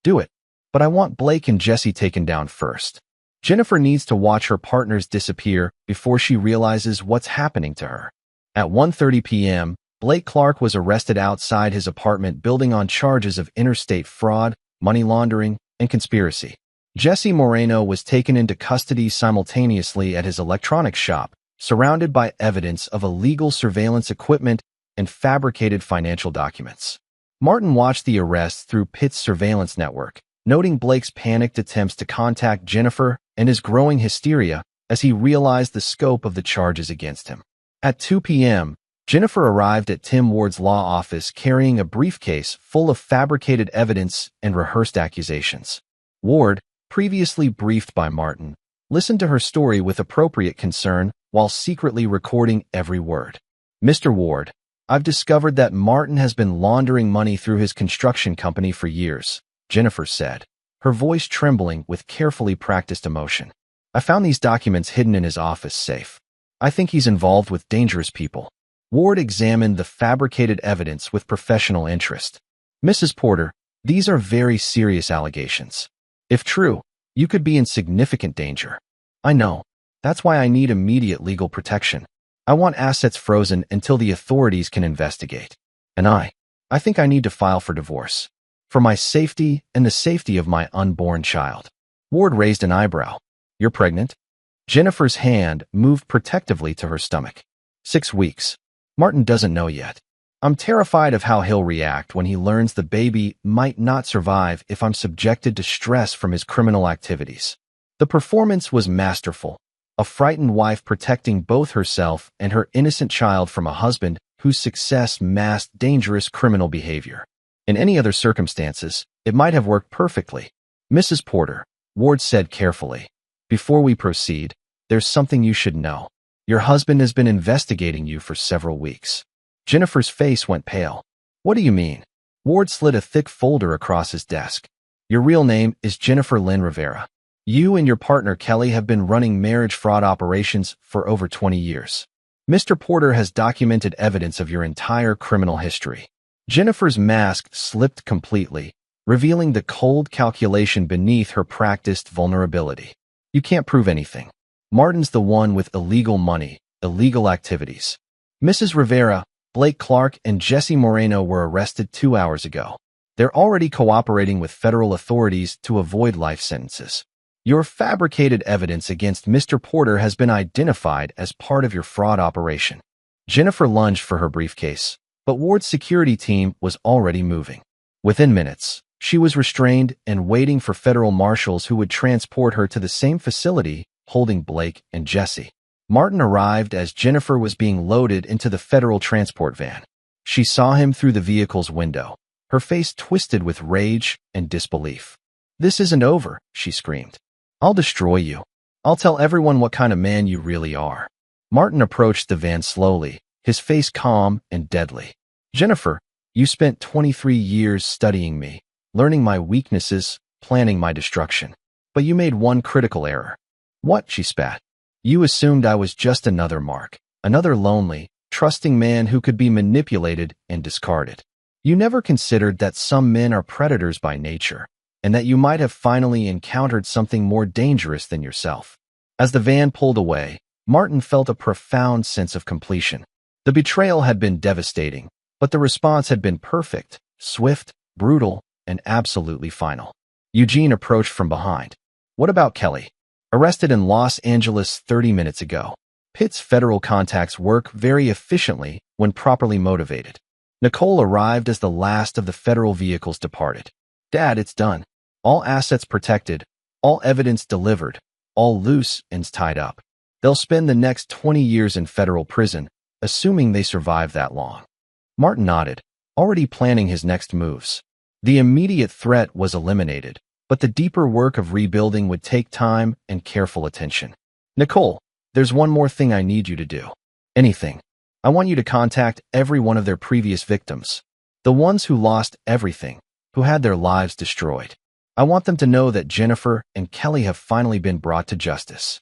Do it. But I want Blake and Jesse taken down first. Jennifer needs to watch her partners disappear before she realizes what's happening to her. At 1:30 p.m., Blake Clark was arrested outside his apartment building on charges of interstate fraud, money laundering, and conspiracy. Jesse Moreno was taken into custody simultaneously at his electronics shop, surrounded by evidence of illegal surveillance equipment and fabricated financial documents. Martin watched the arrest through Pitt's surveillance network, noting Blake's panicked attempts to contact Jennifer and his growing hysteria as he realized the scope of the charges against him. At 2 p.m., Jennifer arrived at Tim Ward's law office carrying a briefcase full of fabricated evidence and rehearsed accusations. Ward, previously briefed by Martin, listened to her story with appropriate concern while secretly recording every word. "Mr. Ward, I've discovered that Martin has been laundering money through his construction company for years," Jennifer said, her voice trembling with carefully practiced emotion. "I found these documents hidden in his office safe. I think he's involved with dangerous people." Ward examined the fabricated evidence with professional interest. "Mrs. Porter, these are very serious allegations. If true, you could be in significant danger. I know. That's why I need immediate legal protection. I want assets frozen until the authorities can investigate. And I think I need to file for divorce. For my safety and the safety of my unborn child." Ward raised an eyebrow. "You're pregnant?" Jennifer's hand moved protectively to her stomach. 6 weeks. Martin doesn't know yet. I'm terrified of how he'll react when he learns the baby might not survive if I'm subjected to stress from his criminal activities. The performance was masterful, a frightened wife protecting both herself and her innocent child from a husband whose success masked dangerous criminal behavior. In any other circumstances, it might have worked perfectly. "Mrs. Porter," Ward said carefully, "before we proceed, there's something you should know. Your husband has been investigating you for several weeks." Jennifer's face went pale. "What do you mean?" Ward slid a thick folder across his desk. "Your real name is Jennifer Lynn Rivera. You and your partner Kelly have been running marriage fraud operations for over 20 years. Mr. Porter has documented evidence of your entire criminal history." Jennifer's mask slipped completely, revealing the cold calculation beneath her practiced vulnerability. "You can't prove anything. Martin's the one with illegal money, illegal activities. Mrs. Rivera, Blake Clark, and Jesse Moreno were arrested 2 hours ago. They're already cooperating with federal authorities to avoid life sentences. Your fabricated evidence against Mr. Porter has been identified as part of your fraud operation." Jennifer lunged for her briefcase, but Ward's security team was already moving. Within minutes, she was restrained and waiting for federal marshals who would transport her to the same facility holding Blake and Jesse. Martin arrived as Jennifer was being loaded into the federal transport van. She saw him through the vehicle's window, her face twisted with rage and disbelief. "This isn't over," she screamed. "I'll destroy you. I'll tell everyone what kind of man you really are." Martin approached the van slowly, his face calm and deadly. "Jennifer, you spent 23 years studying me, learning my weaknesses, planning my destruction. But you made one critical error." "What?" she spat. "You assumed I was just another Mark, another lonely, trusting man who could be manipulated and discarded. You never considered that some men are predators by nature, and that you might have finally encountered something more dangerous than yourself." As the van pulled away, Martin felt a profound sense of completion. The betrayal had been devastating, but the response had been perfect, swift, brutal, and absolutely final. Eugene approached from behind. "What about Kelly?" "Arrested in Los Angeles 30 minutes ago." Pitt's federal contacts work very efficiently when properly motivated. Nicole arrived as the last of the federal vehicles departed. "Dad, it's done. All assets protected, all evidence delivered, all loose ends tied up. They'll spend the next 20 years in federal prison, assuming they survive that long." Martin nodded, already planning his next moves. The immediate threat was eliminated, but the deeper work of rebuilding would take time and careful attention. "Nicole, there's one more thing I need you to do. Anything. I want you to contact every one of their previous victims, the ones who lost everything, who had their lives destroyed. I want them to know that Jennifer and Kelly have finally been brought to justice."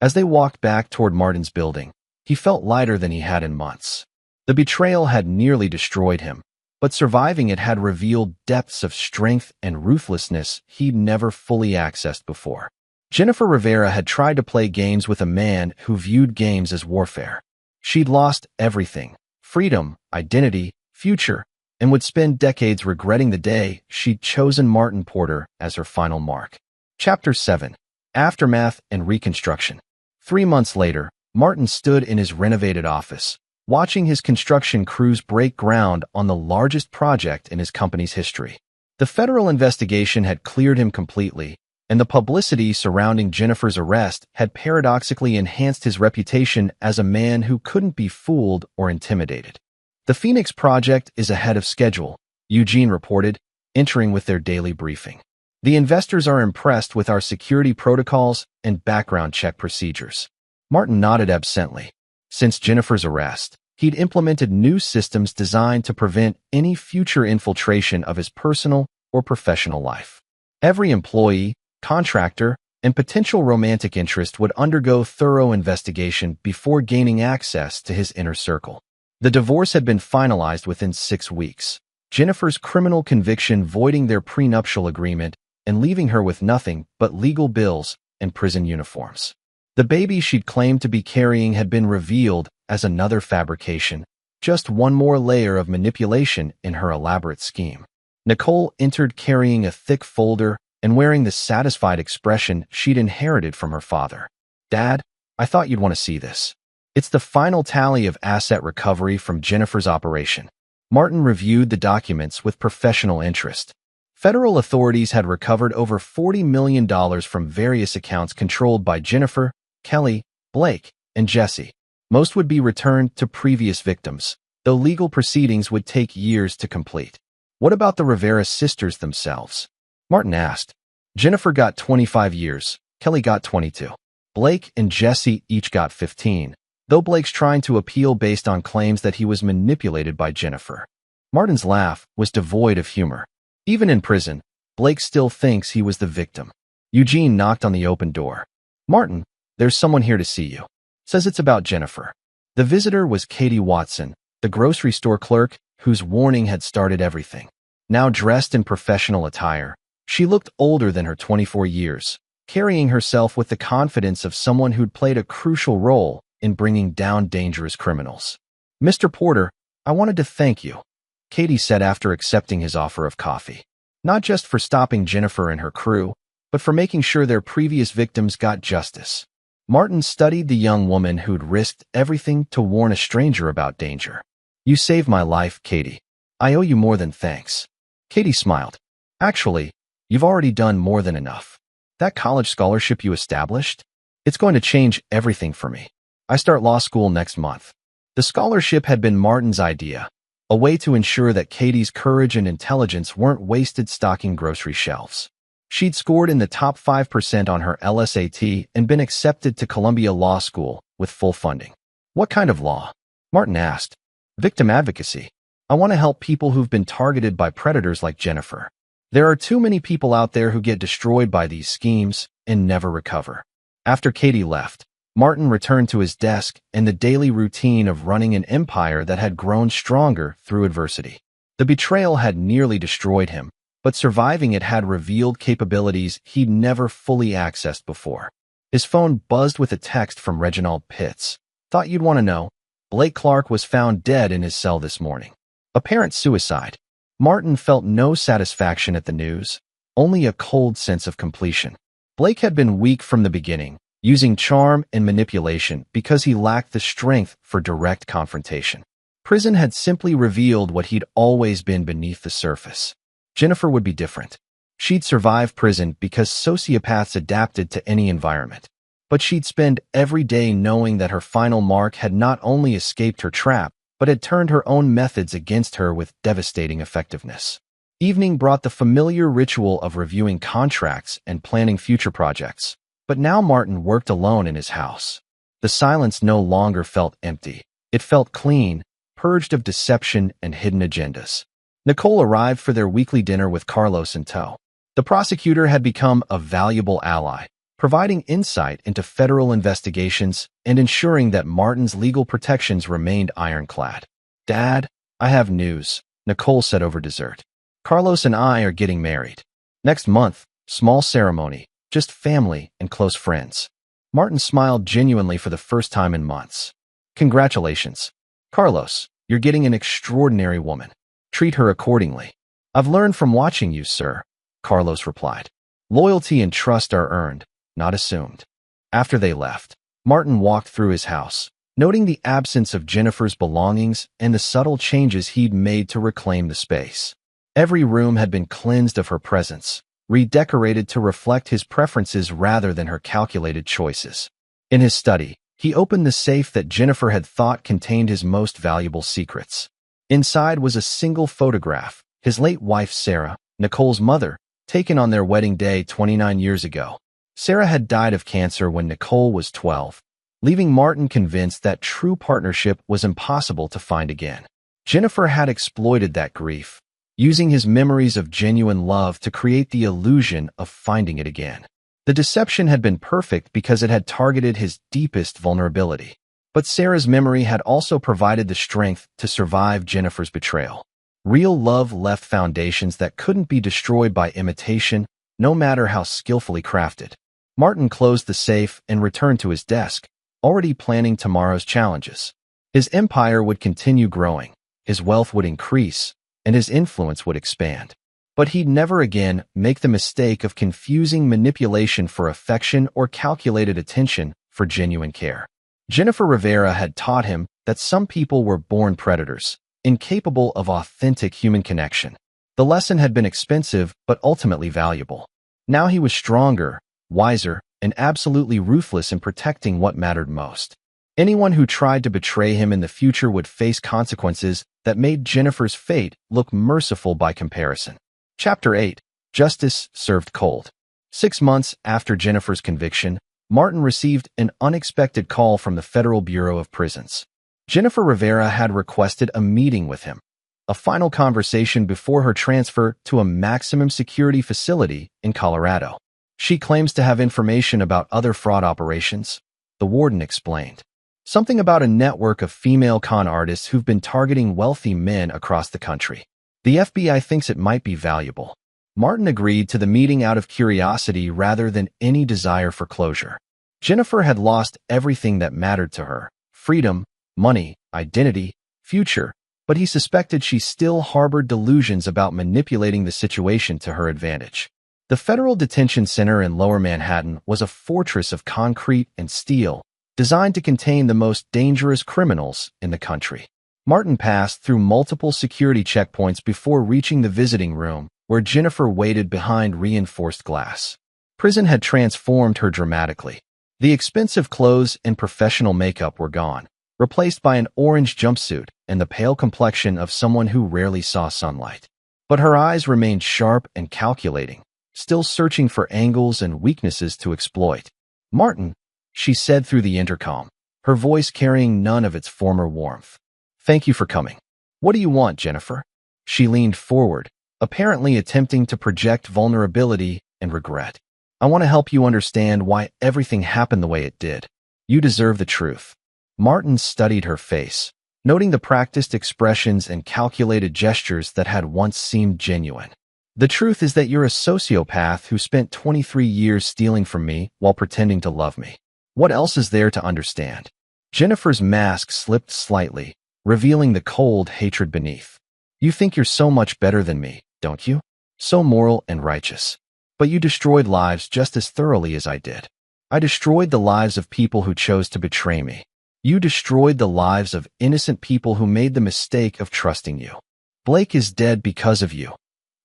As they walked back toward Martin's building, he felt lighter than he had in months. The betrayal had nearly destroyed him, but surviving it had revealed depths of strength and ruthlessness he'd never fully accessed before. Jennifer Rivera had tried to play games with a man who viewed games as warfare. She'd lost everything: freedom, identity, future, and would spend decades regretting the day she'd chosen Martin Porter as her final mark. Chapter 7. Aftermath and Reconstruction. 3 months later, Martin stood in his renovated office, watching his construction crews break ground on the largest project in his company's history. The federal investigation had cleared him completely, and the publicity surrounding Jennifer's arrest had paradoxically enhanced his reputation as a man who couldn't be fooled or intimidated. "The Phoenix Project is ahead of schedule," Eugene reported, entering with their daily briefing. "The investors are impressed with our security protocols and background check procedures." Martin nodded absently. Since Jennifer's arrest, he'd implemented new systems designed to prevent any future infiltration of his personal or professional life. Every employee, contractor, and potential romantic interest would undergo thorough investigation before gaining access to his inner circle. The divorce had been finalized within 6 weeks, Jennifer's criminal conviction voiding their prenuptial agreement and leaving her with nothing but legal bills and prison uniforms. The baby she'd claimed to be carrying had been revealed as another fabrication, just one more layer of manipulation in her elaborate scheme. Nicole entered carrying a thick folder and wearing the satisfied expression she'd inherited from her father. "Dad, I thought you'd want to see this. It's the final tally of asset recovery from Jennifer's operation." Martin reviewed the documents with professional interest. Federal authorities had recovered over $40 million from various accounts controlled by Jennifer, Kelly, Blake, and Jesse. Most would be returned to previous victims, though legal proceedings would take years to complete. "What about the Rivera sisters themselves?" Martin asked. "Jennifer got 25 years, Kelly got 22. Blake and Jesse each got 15, though Blake's trying to appeal based on claims that he was manipulated by Jennifer." Martin's laugh was devoid of humor. Even in prison, Blake still thinks he was the victim. Eugene knocked on the open door. "Martin, there's someone here to see you. Says it's about Jennifer." The visitor was Katie Watson, the grocery store clerk whose warning had started everything. Now dressed in professional attire, she looked older than her 24 years, carrying herself with the confidence of someone who'd played a crucial role in bringing down dangerous criminals. "Mr. Porter, I wanted to thank you," Katie said after accepting his offer of coffee. "Not just for stopping Jennifer and her crew, but for making sure their previous victims got justice." Martin studied the young woman who'd risked everything to warn a stranger about danger. "You saved my life, Katie. I owe you more than thanks." Katie smiled. "Actually, you've already done more than enough. That college scholarship you established? It's going to change everything for me. I start law school next month." The scholarship had been Martin's idea, a way to ensure that Katie's courage and intelligence weren't wasted stocking grocery shelves. She'd scored in the top 5% on her LSAT and been accepted to Columbia Law School with full funding. "What kind of law?" Martin asked. "Victim advocacy. I want to help people who've been targeted by predators like Jennifer. There are too many people out there who get destroyed by these schemes and never recover." After Katie left, Martin returned to his desk and the daily routine of running an empire that had grown stronger through adversity. The betrayal had nearly destroyed him, but surviving it had revealed capabilities he'd never fully accessed before. His phone buzzed with a text from Reginald Pitts. "Thought you'd want to know. Blake Clark was found dead in his cell this morning. Apparent suicide." Martin felt no satisfaction at the news, only a cold sense of completion. Blake had been weak from the beginning, using charm and manipulation because he lacked the strength for direct confrontation. Prison had simply revealed what he'd always been beneath the surface. Jennifer would be different. She'd survive prison because sociopaths adapted to any environment. But she'd spend every day knowing that her final mark had not only escaped her trap, but had turned her own methods against her with devastating effectiveness. Evening brought the familiar ritual of reviewing contracts and planning future projects. But now Martin worked alone in his house. The silence no longer felt empty. It felt clean, purged of deception and hidden agendas. Nicole arrived for their weekly dinner with Carlos in tow. The prosecutor had become a valuable ally, providing insight into federal investigations and ensuring that Martin's legal protections remained ironclad. "Dad, I have news," Nicole said over dessert. "Carlos and I are getting married. Next month, small ceremony, just family and close friends." Martin smiled genuinely for the first time in months. "Congratulations. Carlos, you're getting an extraordinary woman. Treat her accordingly." "I've learned from watching you, sir," Carlos replied. "Loyalty and trust are earned, not assumed." After they left, Martin walked through his house, noting the absence of Jennifer's belongings and the subtle changes he'd made to reclaim the space. Every room had been cleansed of her presence, redecorated to reflect his preferences rather than her calculated choices. In his study, he opened the safe that Jennifer had thought contained his most valuable secrets. Inside was a single photograph, his late wife Sarah, Nicole's mother, taken on their wedding day 29 years ago. Sarah had died of cancer when Nicole was 12, leaving Martin convinced that true partnership was impossible to find again. Jennifer had exploited that grief, using his memories of genuine love to create the illusion of finding it again. The deception had been perfect because it had targeted his deepest vulnerability. But Sarah's memory had also provided the strength to survive Jennifer's betrayal. Real love left foundations that couldn't be destroyed by imitation, no matter how skillfully crafted. Martin closed the safe and returned to his desk, already planning tomorrow's challenges. His empire would continue growing, his wealth would increase, and his influence would expand. But he'd never again make the mistake of confusing manipulation for affection or calculated attention for genuine care. Jennifer Rivera had taught him that some people were born predators, incapable of authentic human connection. The lesson had been expensive but ultimately valuable. Now he was stronger, wiser, and absolutely ruthless in protecting what mattered most. Anyone who tried to betray him in the future would face consequences that made Jennifer's fate look merciful by comparison. Chapter 8. Justice Served Cold. 6 months after Jennifer's conviction, Martin received an unexpected call from the Federal Bureau of Prisons. Jennifer Rivera had requested a meeting with him, a final conversation before her transfer to a maximum security facility in Colorado. She claims to have information about other fraud operations, the warden explained. Something about a network of female con artists who've been targeting wealthy men across the country. The FBI thinks it might be valuable. Martin agreed to the meeting out of curiosity rather than any desire for closure. Jennifer had lost everything that mattered to her: freedom, money, identity, future, but he suspected she still harbored delusions about manipulating the situation to her advantage. The Federal Detention Center in Lower Manhattan was a fortress of concrete and steel, designed to contain the most dangerous criminals in the country. Martin passed through multiple security checkpoints before reaching the visiting room, where Jennifer waited behind reinforced glass. Prison had transformed her dramatically. The expensive clothes and professional makeup were gone, replaced by an orange jumpsuit and the pale complexion of someone who rarely saw sunlight. But her eyes remained sharp and calculating, still searching for angles and weaknesses to exploit. "Martin," she said through the intercom, her voice carrying none of its former warmth. "Thank you for coming. What do you want, Jennifer?" She leaned forward, apparently attempting to project vulnerability and regret. "I want to help you understand why everything happened the way it did. You deserve the truth." Martin studied her face, noting the practiced expressions and calculated gestures that had once seemed genuine. "The truth is that you're a sociopath who spent 23 years stealing from me while pretending to love me. What else is there to understand?" Jennifer's mask slipped slightly, revealing the cold hatred beneath. "You think you're so much better than me, don't you? So moral and righteous. But you destroyed lives just as thoroughly as I did. I destroyed the lives of people who chose to betray me. You destroyed the lives of innocent people who made the mistake of trusting you. Blake is dead because of you."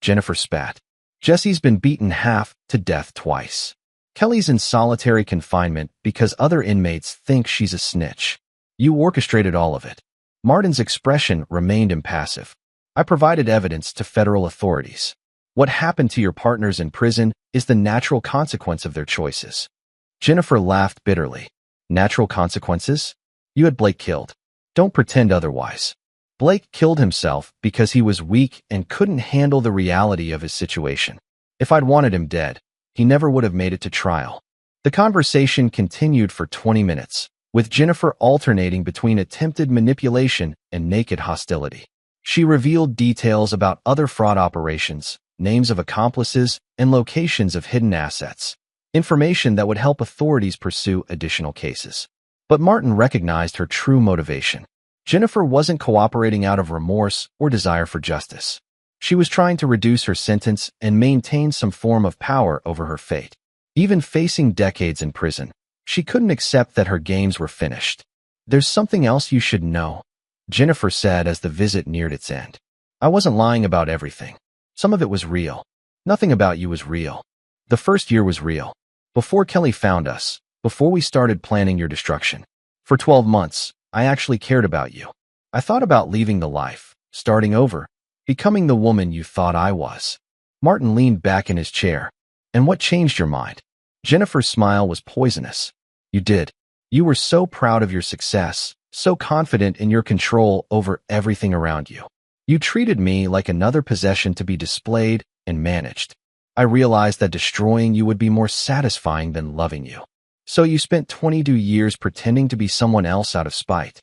Jennifer spat. "Jesse's been beaten half to death twice. Kelly's in solitary confinement because other inmates think she's a snitch. You orchestrated all of it." Martin's expression remained impassive. "I provided evidence to federal authorities. What happened to your partners in prison is the natural consequence of their choices." Jennifer laughed bitterly. "Natural consequences? You had Blake killed. Don't pretend otherwise. Blake killed himself because he was weak and couldn't handle the reality of his situation. If I'd wanted him dead, he never would have made it to trial." The conversation continued for 20 minutes, with Jennifer alternating between attempted manipulation and naked hostility. She revealed details about other fraud operations, names of accomplices, and locations of hidden assets, information that would help authorities pursue additional cases. But Martin recognized her true motivation. Jennifer wasn't cooperating out of remorse or desire for justice. She was trying to reduce her sentence and maintain some form of power over her fate. Even facing decades in prison, she couldn't accept that her games were finished. "There's something else you should know," Jennifer said as the visit neared its end. "I wasn't lying about everything. Some of it was real. Nothing about you was real. The first year was real. Before Kelly found us, before we started planning your destruction. For 12 months, I actually cared about you. I thought about leaving the life, starting over, becoming the woman you thought I was. Martin leaned back in his chair. And what changed your mind? Jennifer's smile was poisonous. You did. You were so proud of your success, so confident in your control over everything around you. You treated me like another possession to be displayed and managed. I realized that destroying you would be more satisfying than loving you. So you spent 22 years pretending to be someone else out of spite.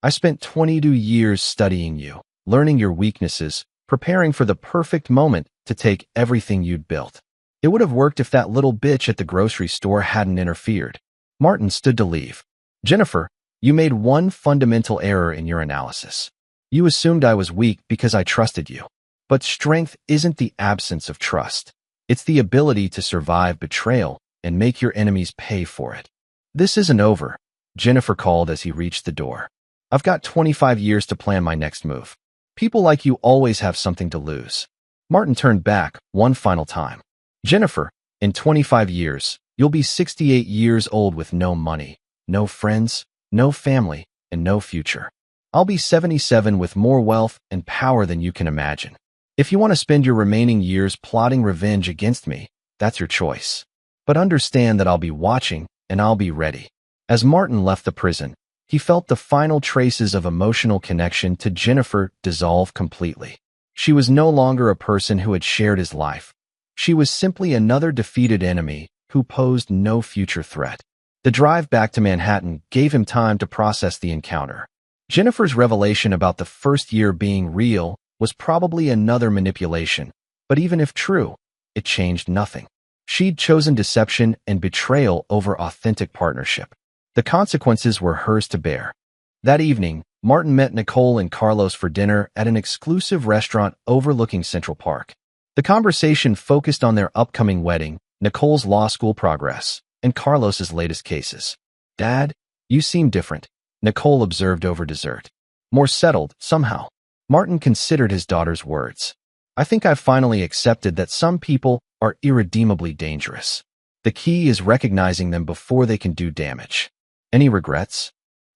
I spent 22 years studying you, learning your weaknesses, preparing for the perfect moment to take everything you'd built. It would have worked if that little bitch at the grocery store hadn't interfered. Martin stood to leave. Jennifer, you made one fundamental error in your analysis. You assumed I was weak because I trusted you. But strength isn't the absence of trust. It's the ability to survive betrayal and make your enemies pay for it. This isn't over, Jennifer called as he reached the door. I've got 25 years to plan my next move. People like you always have something to lose. Martin turned back one final time. Jennifer, in 25 years, you'll be 68 years old with no money, no friends, no family, and no future. I'll be 77 with more wealth and power than you can imagine. If you want to spend your remaining years plotting revenge against me, that's your choice. But understand that I'll be watching and I'll be ready. As Martin left the prison, he felt the final traces of emotional connection to Jennifer dissolve completely. She was no longer a person who had shared his life. She was simply another defeated enemy who posed no future threat. The drive back to Manhattan gave him time to process the encounter. Jennifer's revelation about the first year being real was probably another manipulation, but even if true, it changed nothing. She'd chosen deception and betrayal over authentic partnership. The consequences were hers to bear. That evening, Martin met Nicole and Carlos for dinner at an exclusive restaurant overlooking Central Park. The conversation focused on their upcoming wedding, Nicole's law school progress, and Carlos's latest cases. Dad, you seem different, Nicole observed over dessert. More settled, somehow. Martin considered his daughter's words. I think I've finally accepted that some people are irredeemably dangerous. The key is recognizing them before they can do damage. Any regrets?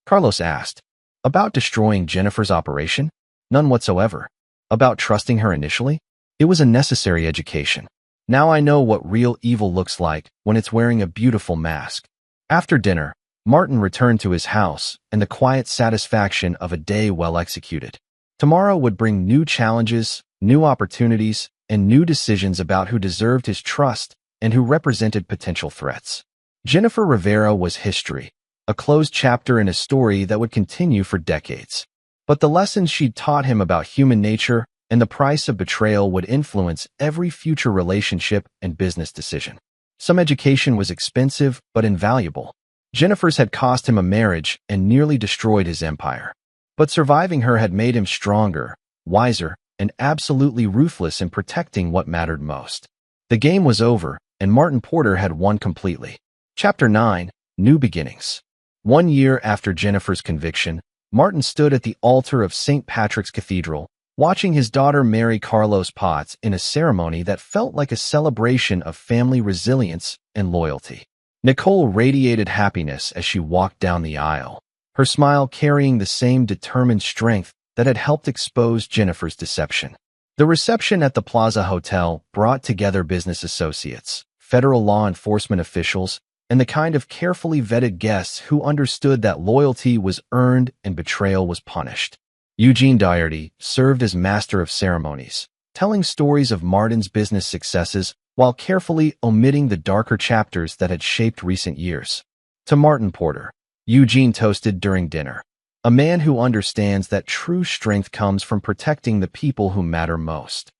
Carlos asked. About destroying Jennifer's operation? None whatsoever. About trusting her initially? It was a necessary education. Now I know what real evil looks like when it's wearing a beautiful mask. After dinner, Martin returned to his house and the quiet satisfaction of a day well executed. Tomorrow would bring new challenges, new opportunities, and new decisions about who deserved his trust and who represented potential threats. Jennifer Rivera was history, a closed chapter in a story that would continue for decades. But the lessons she'd taught him about human nature and the price of betrayal would influence every future relationship and business decision. Some education was expensive but invaluable. Jennifer's had cost him a marriage and nearly destroyed his empire. But surviving her had made him stronger, wiser, and absolutely ruthless in protecting what mattered most. The game was over, and Martin Porter had won completely. Chapter 9, New Beginnings. 1 year after Jennifer's conviction, Martin stood at the altar of St. Patrick's Cathedral, watching his daughter marry Carlos Potts in a ceremony that felt like a celebration of family resilience and loyalty. Nicole radiated happiness as she walked down the aisle, her smile carrying the same determined strength that had helped expose Jennifer's deception. The reception at the Plaza Hotel brought together business associates, federal law enforcement officials, and the kind of carefully vetted guests who understood that loyalty was earned and betrayal was punished. Eugene Doherty served as master of ceremonies, telling stories of Martin's business successes while carefully omitting the darker chapters that had shaped recent years. To Martin Porter, Eugene toasted during dinner, a man who understands that true strength comes from protecting the people who matter most.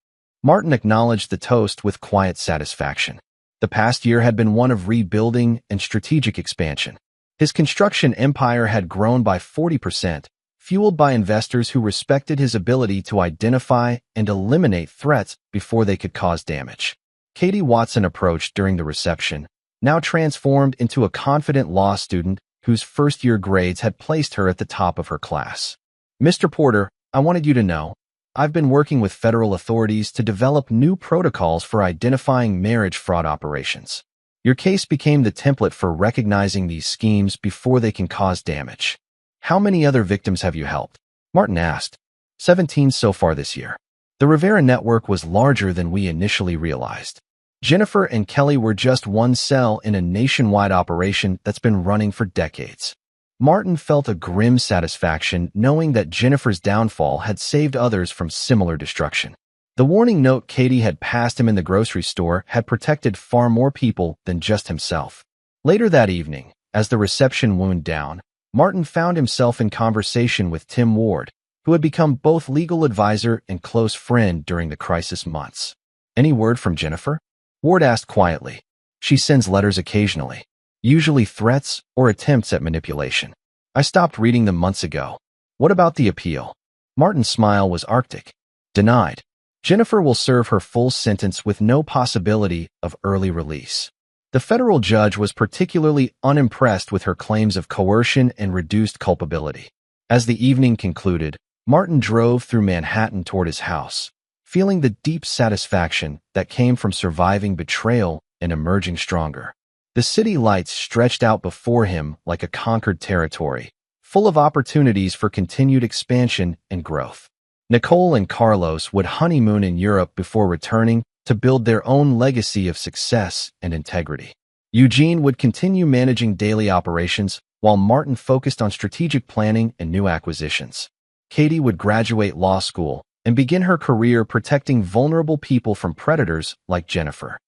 Martin acknowledged the toast with quiet satisfaction. The past year had been one of rebuilding and strategic expansion. His construction empire had grown by 40%, fueled by investors who respected his ability to identify and eliminate threats before they could cause damage. Katie Watson approached during the reception, now transformed into a confident law student whose first-year grades had placed her at the top of her class. Mr. Porter, I wanted you to know, I've been working with federal authorities to develop new protocols for identifying marriage fraud operations. Your case became the template for recognizing these schemes before they can cause damage. How many other victims have you helped? Martin asked. 17 so far this year. The Rivera network was larger than we initially realized. Jennifer and Kelly were just one cell in a nationwide operation that's been running for decades. Martin felt a grim satisfaction knowing that Jennifer's downfall had saved others from similar destruction. The warning note Katie had passed him in the grocery store had protected far more people than just himself. Later that evening, as the reception wound down, Martin found himself in conversation with Tim Ward, who had become both legal advisor and close friend during the crisis months. Any word from Jennifer? Ward asked quietly. She sends letters occasionally, usually threats or attempts at manipulation. I stopped reading them months ago. What about the appeal? Martin's smile was arctic. Denied. Jennifer will serve her full sentence with no possibility of early release. The federal judge was particularly unimpressed with her claims of coercion and reduced culpability. As the evening concluded, Martin drove through Manhattan toward his house, feeling the deep satisfaction that came from surviving betrayal and emerging stronger. The city lights stretched out before him like a conquered territory, full of opportunities for continued expansion and growth. Nicole and Carlos would honeymoon in Europe before returning to build their own legacy of success and integrity. Eugene would continue managing daily operations while Martin focused on strategic planning and new acquisitions. Katie would graduate law school and begin her career protecting vulnerable people from predators like Jennifer.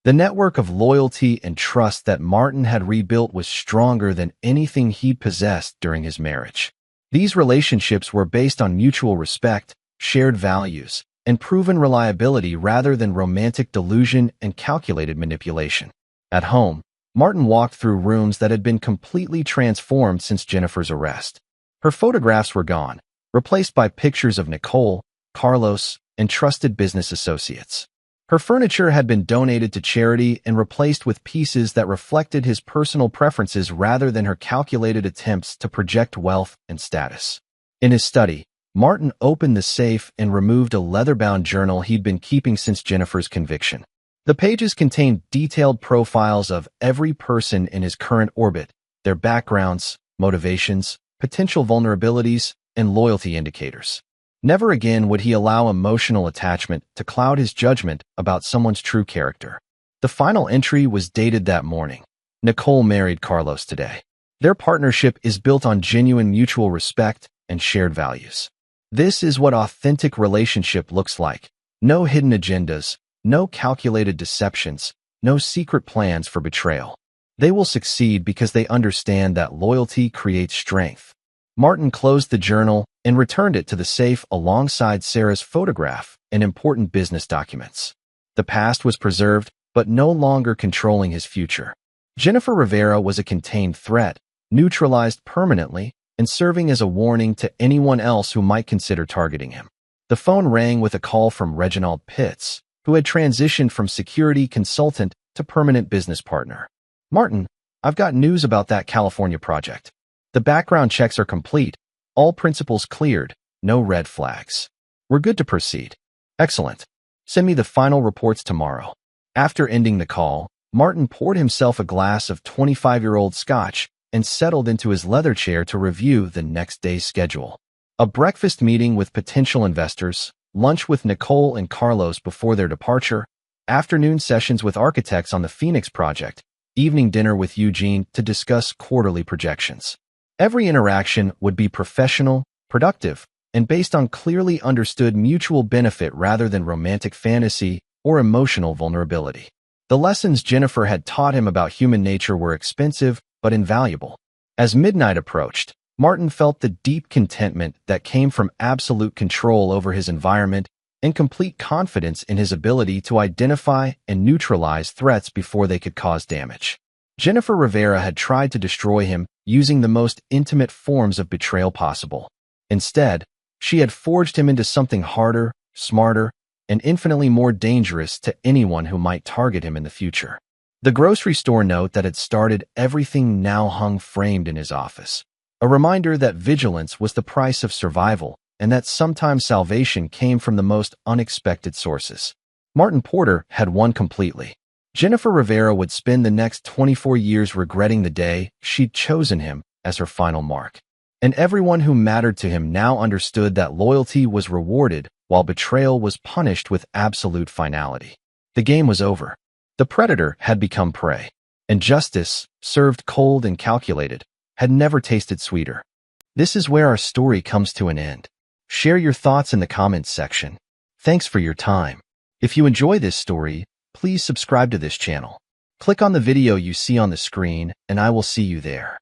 The network of loyalty and trust that Martin had rebuilt was stronger than anything he'd possessed during his marriage. These relationships were based on mutual respect, shared values, and proven reliability rather than romantic delusion and calculated manipulation. At home, Martin walked through rooms that had been completely transformed since Jennifer's arrest. Her photographs were gone, replaced by pictures of Nicole, Carlos, and trusted business associates. Her furniture had been donated to charity and replaced with pieces that reflected his personal preferences rather than her calculated attempts to project wealth and status. In his study, Martin opened the safe and removed a leather-bound journal he'd been keeping since Jennifer's conviction. The pages contained detailed profiles of every person in his current orbit, their backgrounds, motivations, potential vulnerabilities, and loyalty indicators. Never again would he allow emotional attachment to cloud his judgment about someone's true character. The final entry was dated that morning. Nicole married Carlos today. Their partnership is built on genuine mutual respect and shared values. This is what authentic relationship looks like. No hidden agendas, no calculated deceptions, no secret plans for betrayal. They will succeed because they understand that loyalty creates strength. Martin closed the journal and returned it to the safe alongside Sarah's photograph and important business documents. The past was preserved, but no longer controlling his future. Jennifer Rivera was a contained threat, neutralized permanently, and serving as a warning to anyone else who might consider targeting him. The phone rang with a call from Reginald Pitts, who had transitioned from security consultant to permanent business partner. Martin, I've got news about that California project. The background checks are complete, all principals cleared, no red flags. We're good to proceed. Excellent. Send me the final reports tomorrow. After ending the call, Martin poured himself a glass of 25-year-old scotch and settled into his leather chair to review the next day's schedule. A breakfast meeting with potential investors, lunch with Nicole and Carlos before their departure, afternoon sessions with architects on the Phoenix project, evening dinner with Eugene to discuss quarterly projections. Every interaction would be professional, productive, and based on clearly understood mutual benefit rather than romantic fantasy or emotional vulnerability. The lessons Jennifer had taught him about human nature were expensive but invaluable. As midnight approached, Martin felt the deep contentment that came from absolute control over his environment and complete confidence in his ability to identify and neutralize threats before they could cause damage. Jennifer Rivera had tried to destroy him using the most intimate forms of betrayal possible. Instead, she had forged him into something harder, smarter, and infinitely more dangerous to anyone who might target him in the future. The grocery store note that had started everything now hung framed in his office, a reminder that vigilance was the price of survival and that sometimes salvation came from the most unexpected sources. Martin Porter had won completely. Jennifer Rivera would spend the next 24 years regretting the day she'd chosen him as her final mark. And everyone who mattered to him now understood that loyalty was rewarded while betrayal was punished with absolute finality. The game was over. The predator had become prey, and justice, served cold and calculated, had never tasted sweeter. This is where our story comes to an end. Share your thoughts in the comments section. Thanks for your time. If you enjoy this story, please subscribe to this channel. Click on the video you see on the screen, and I will see you there.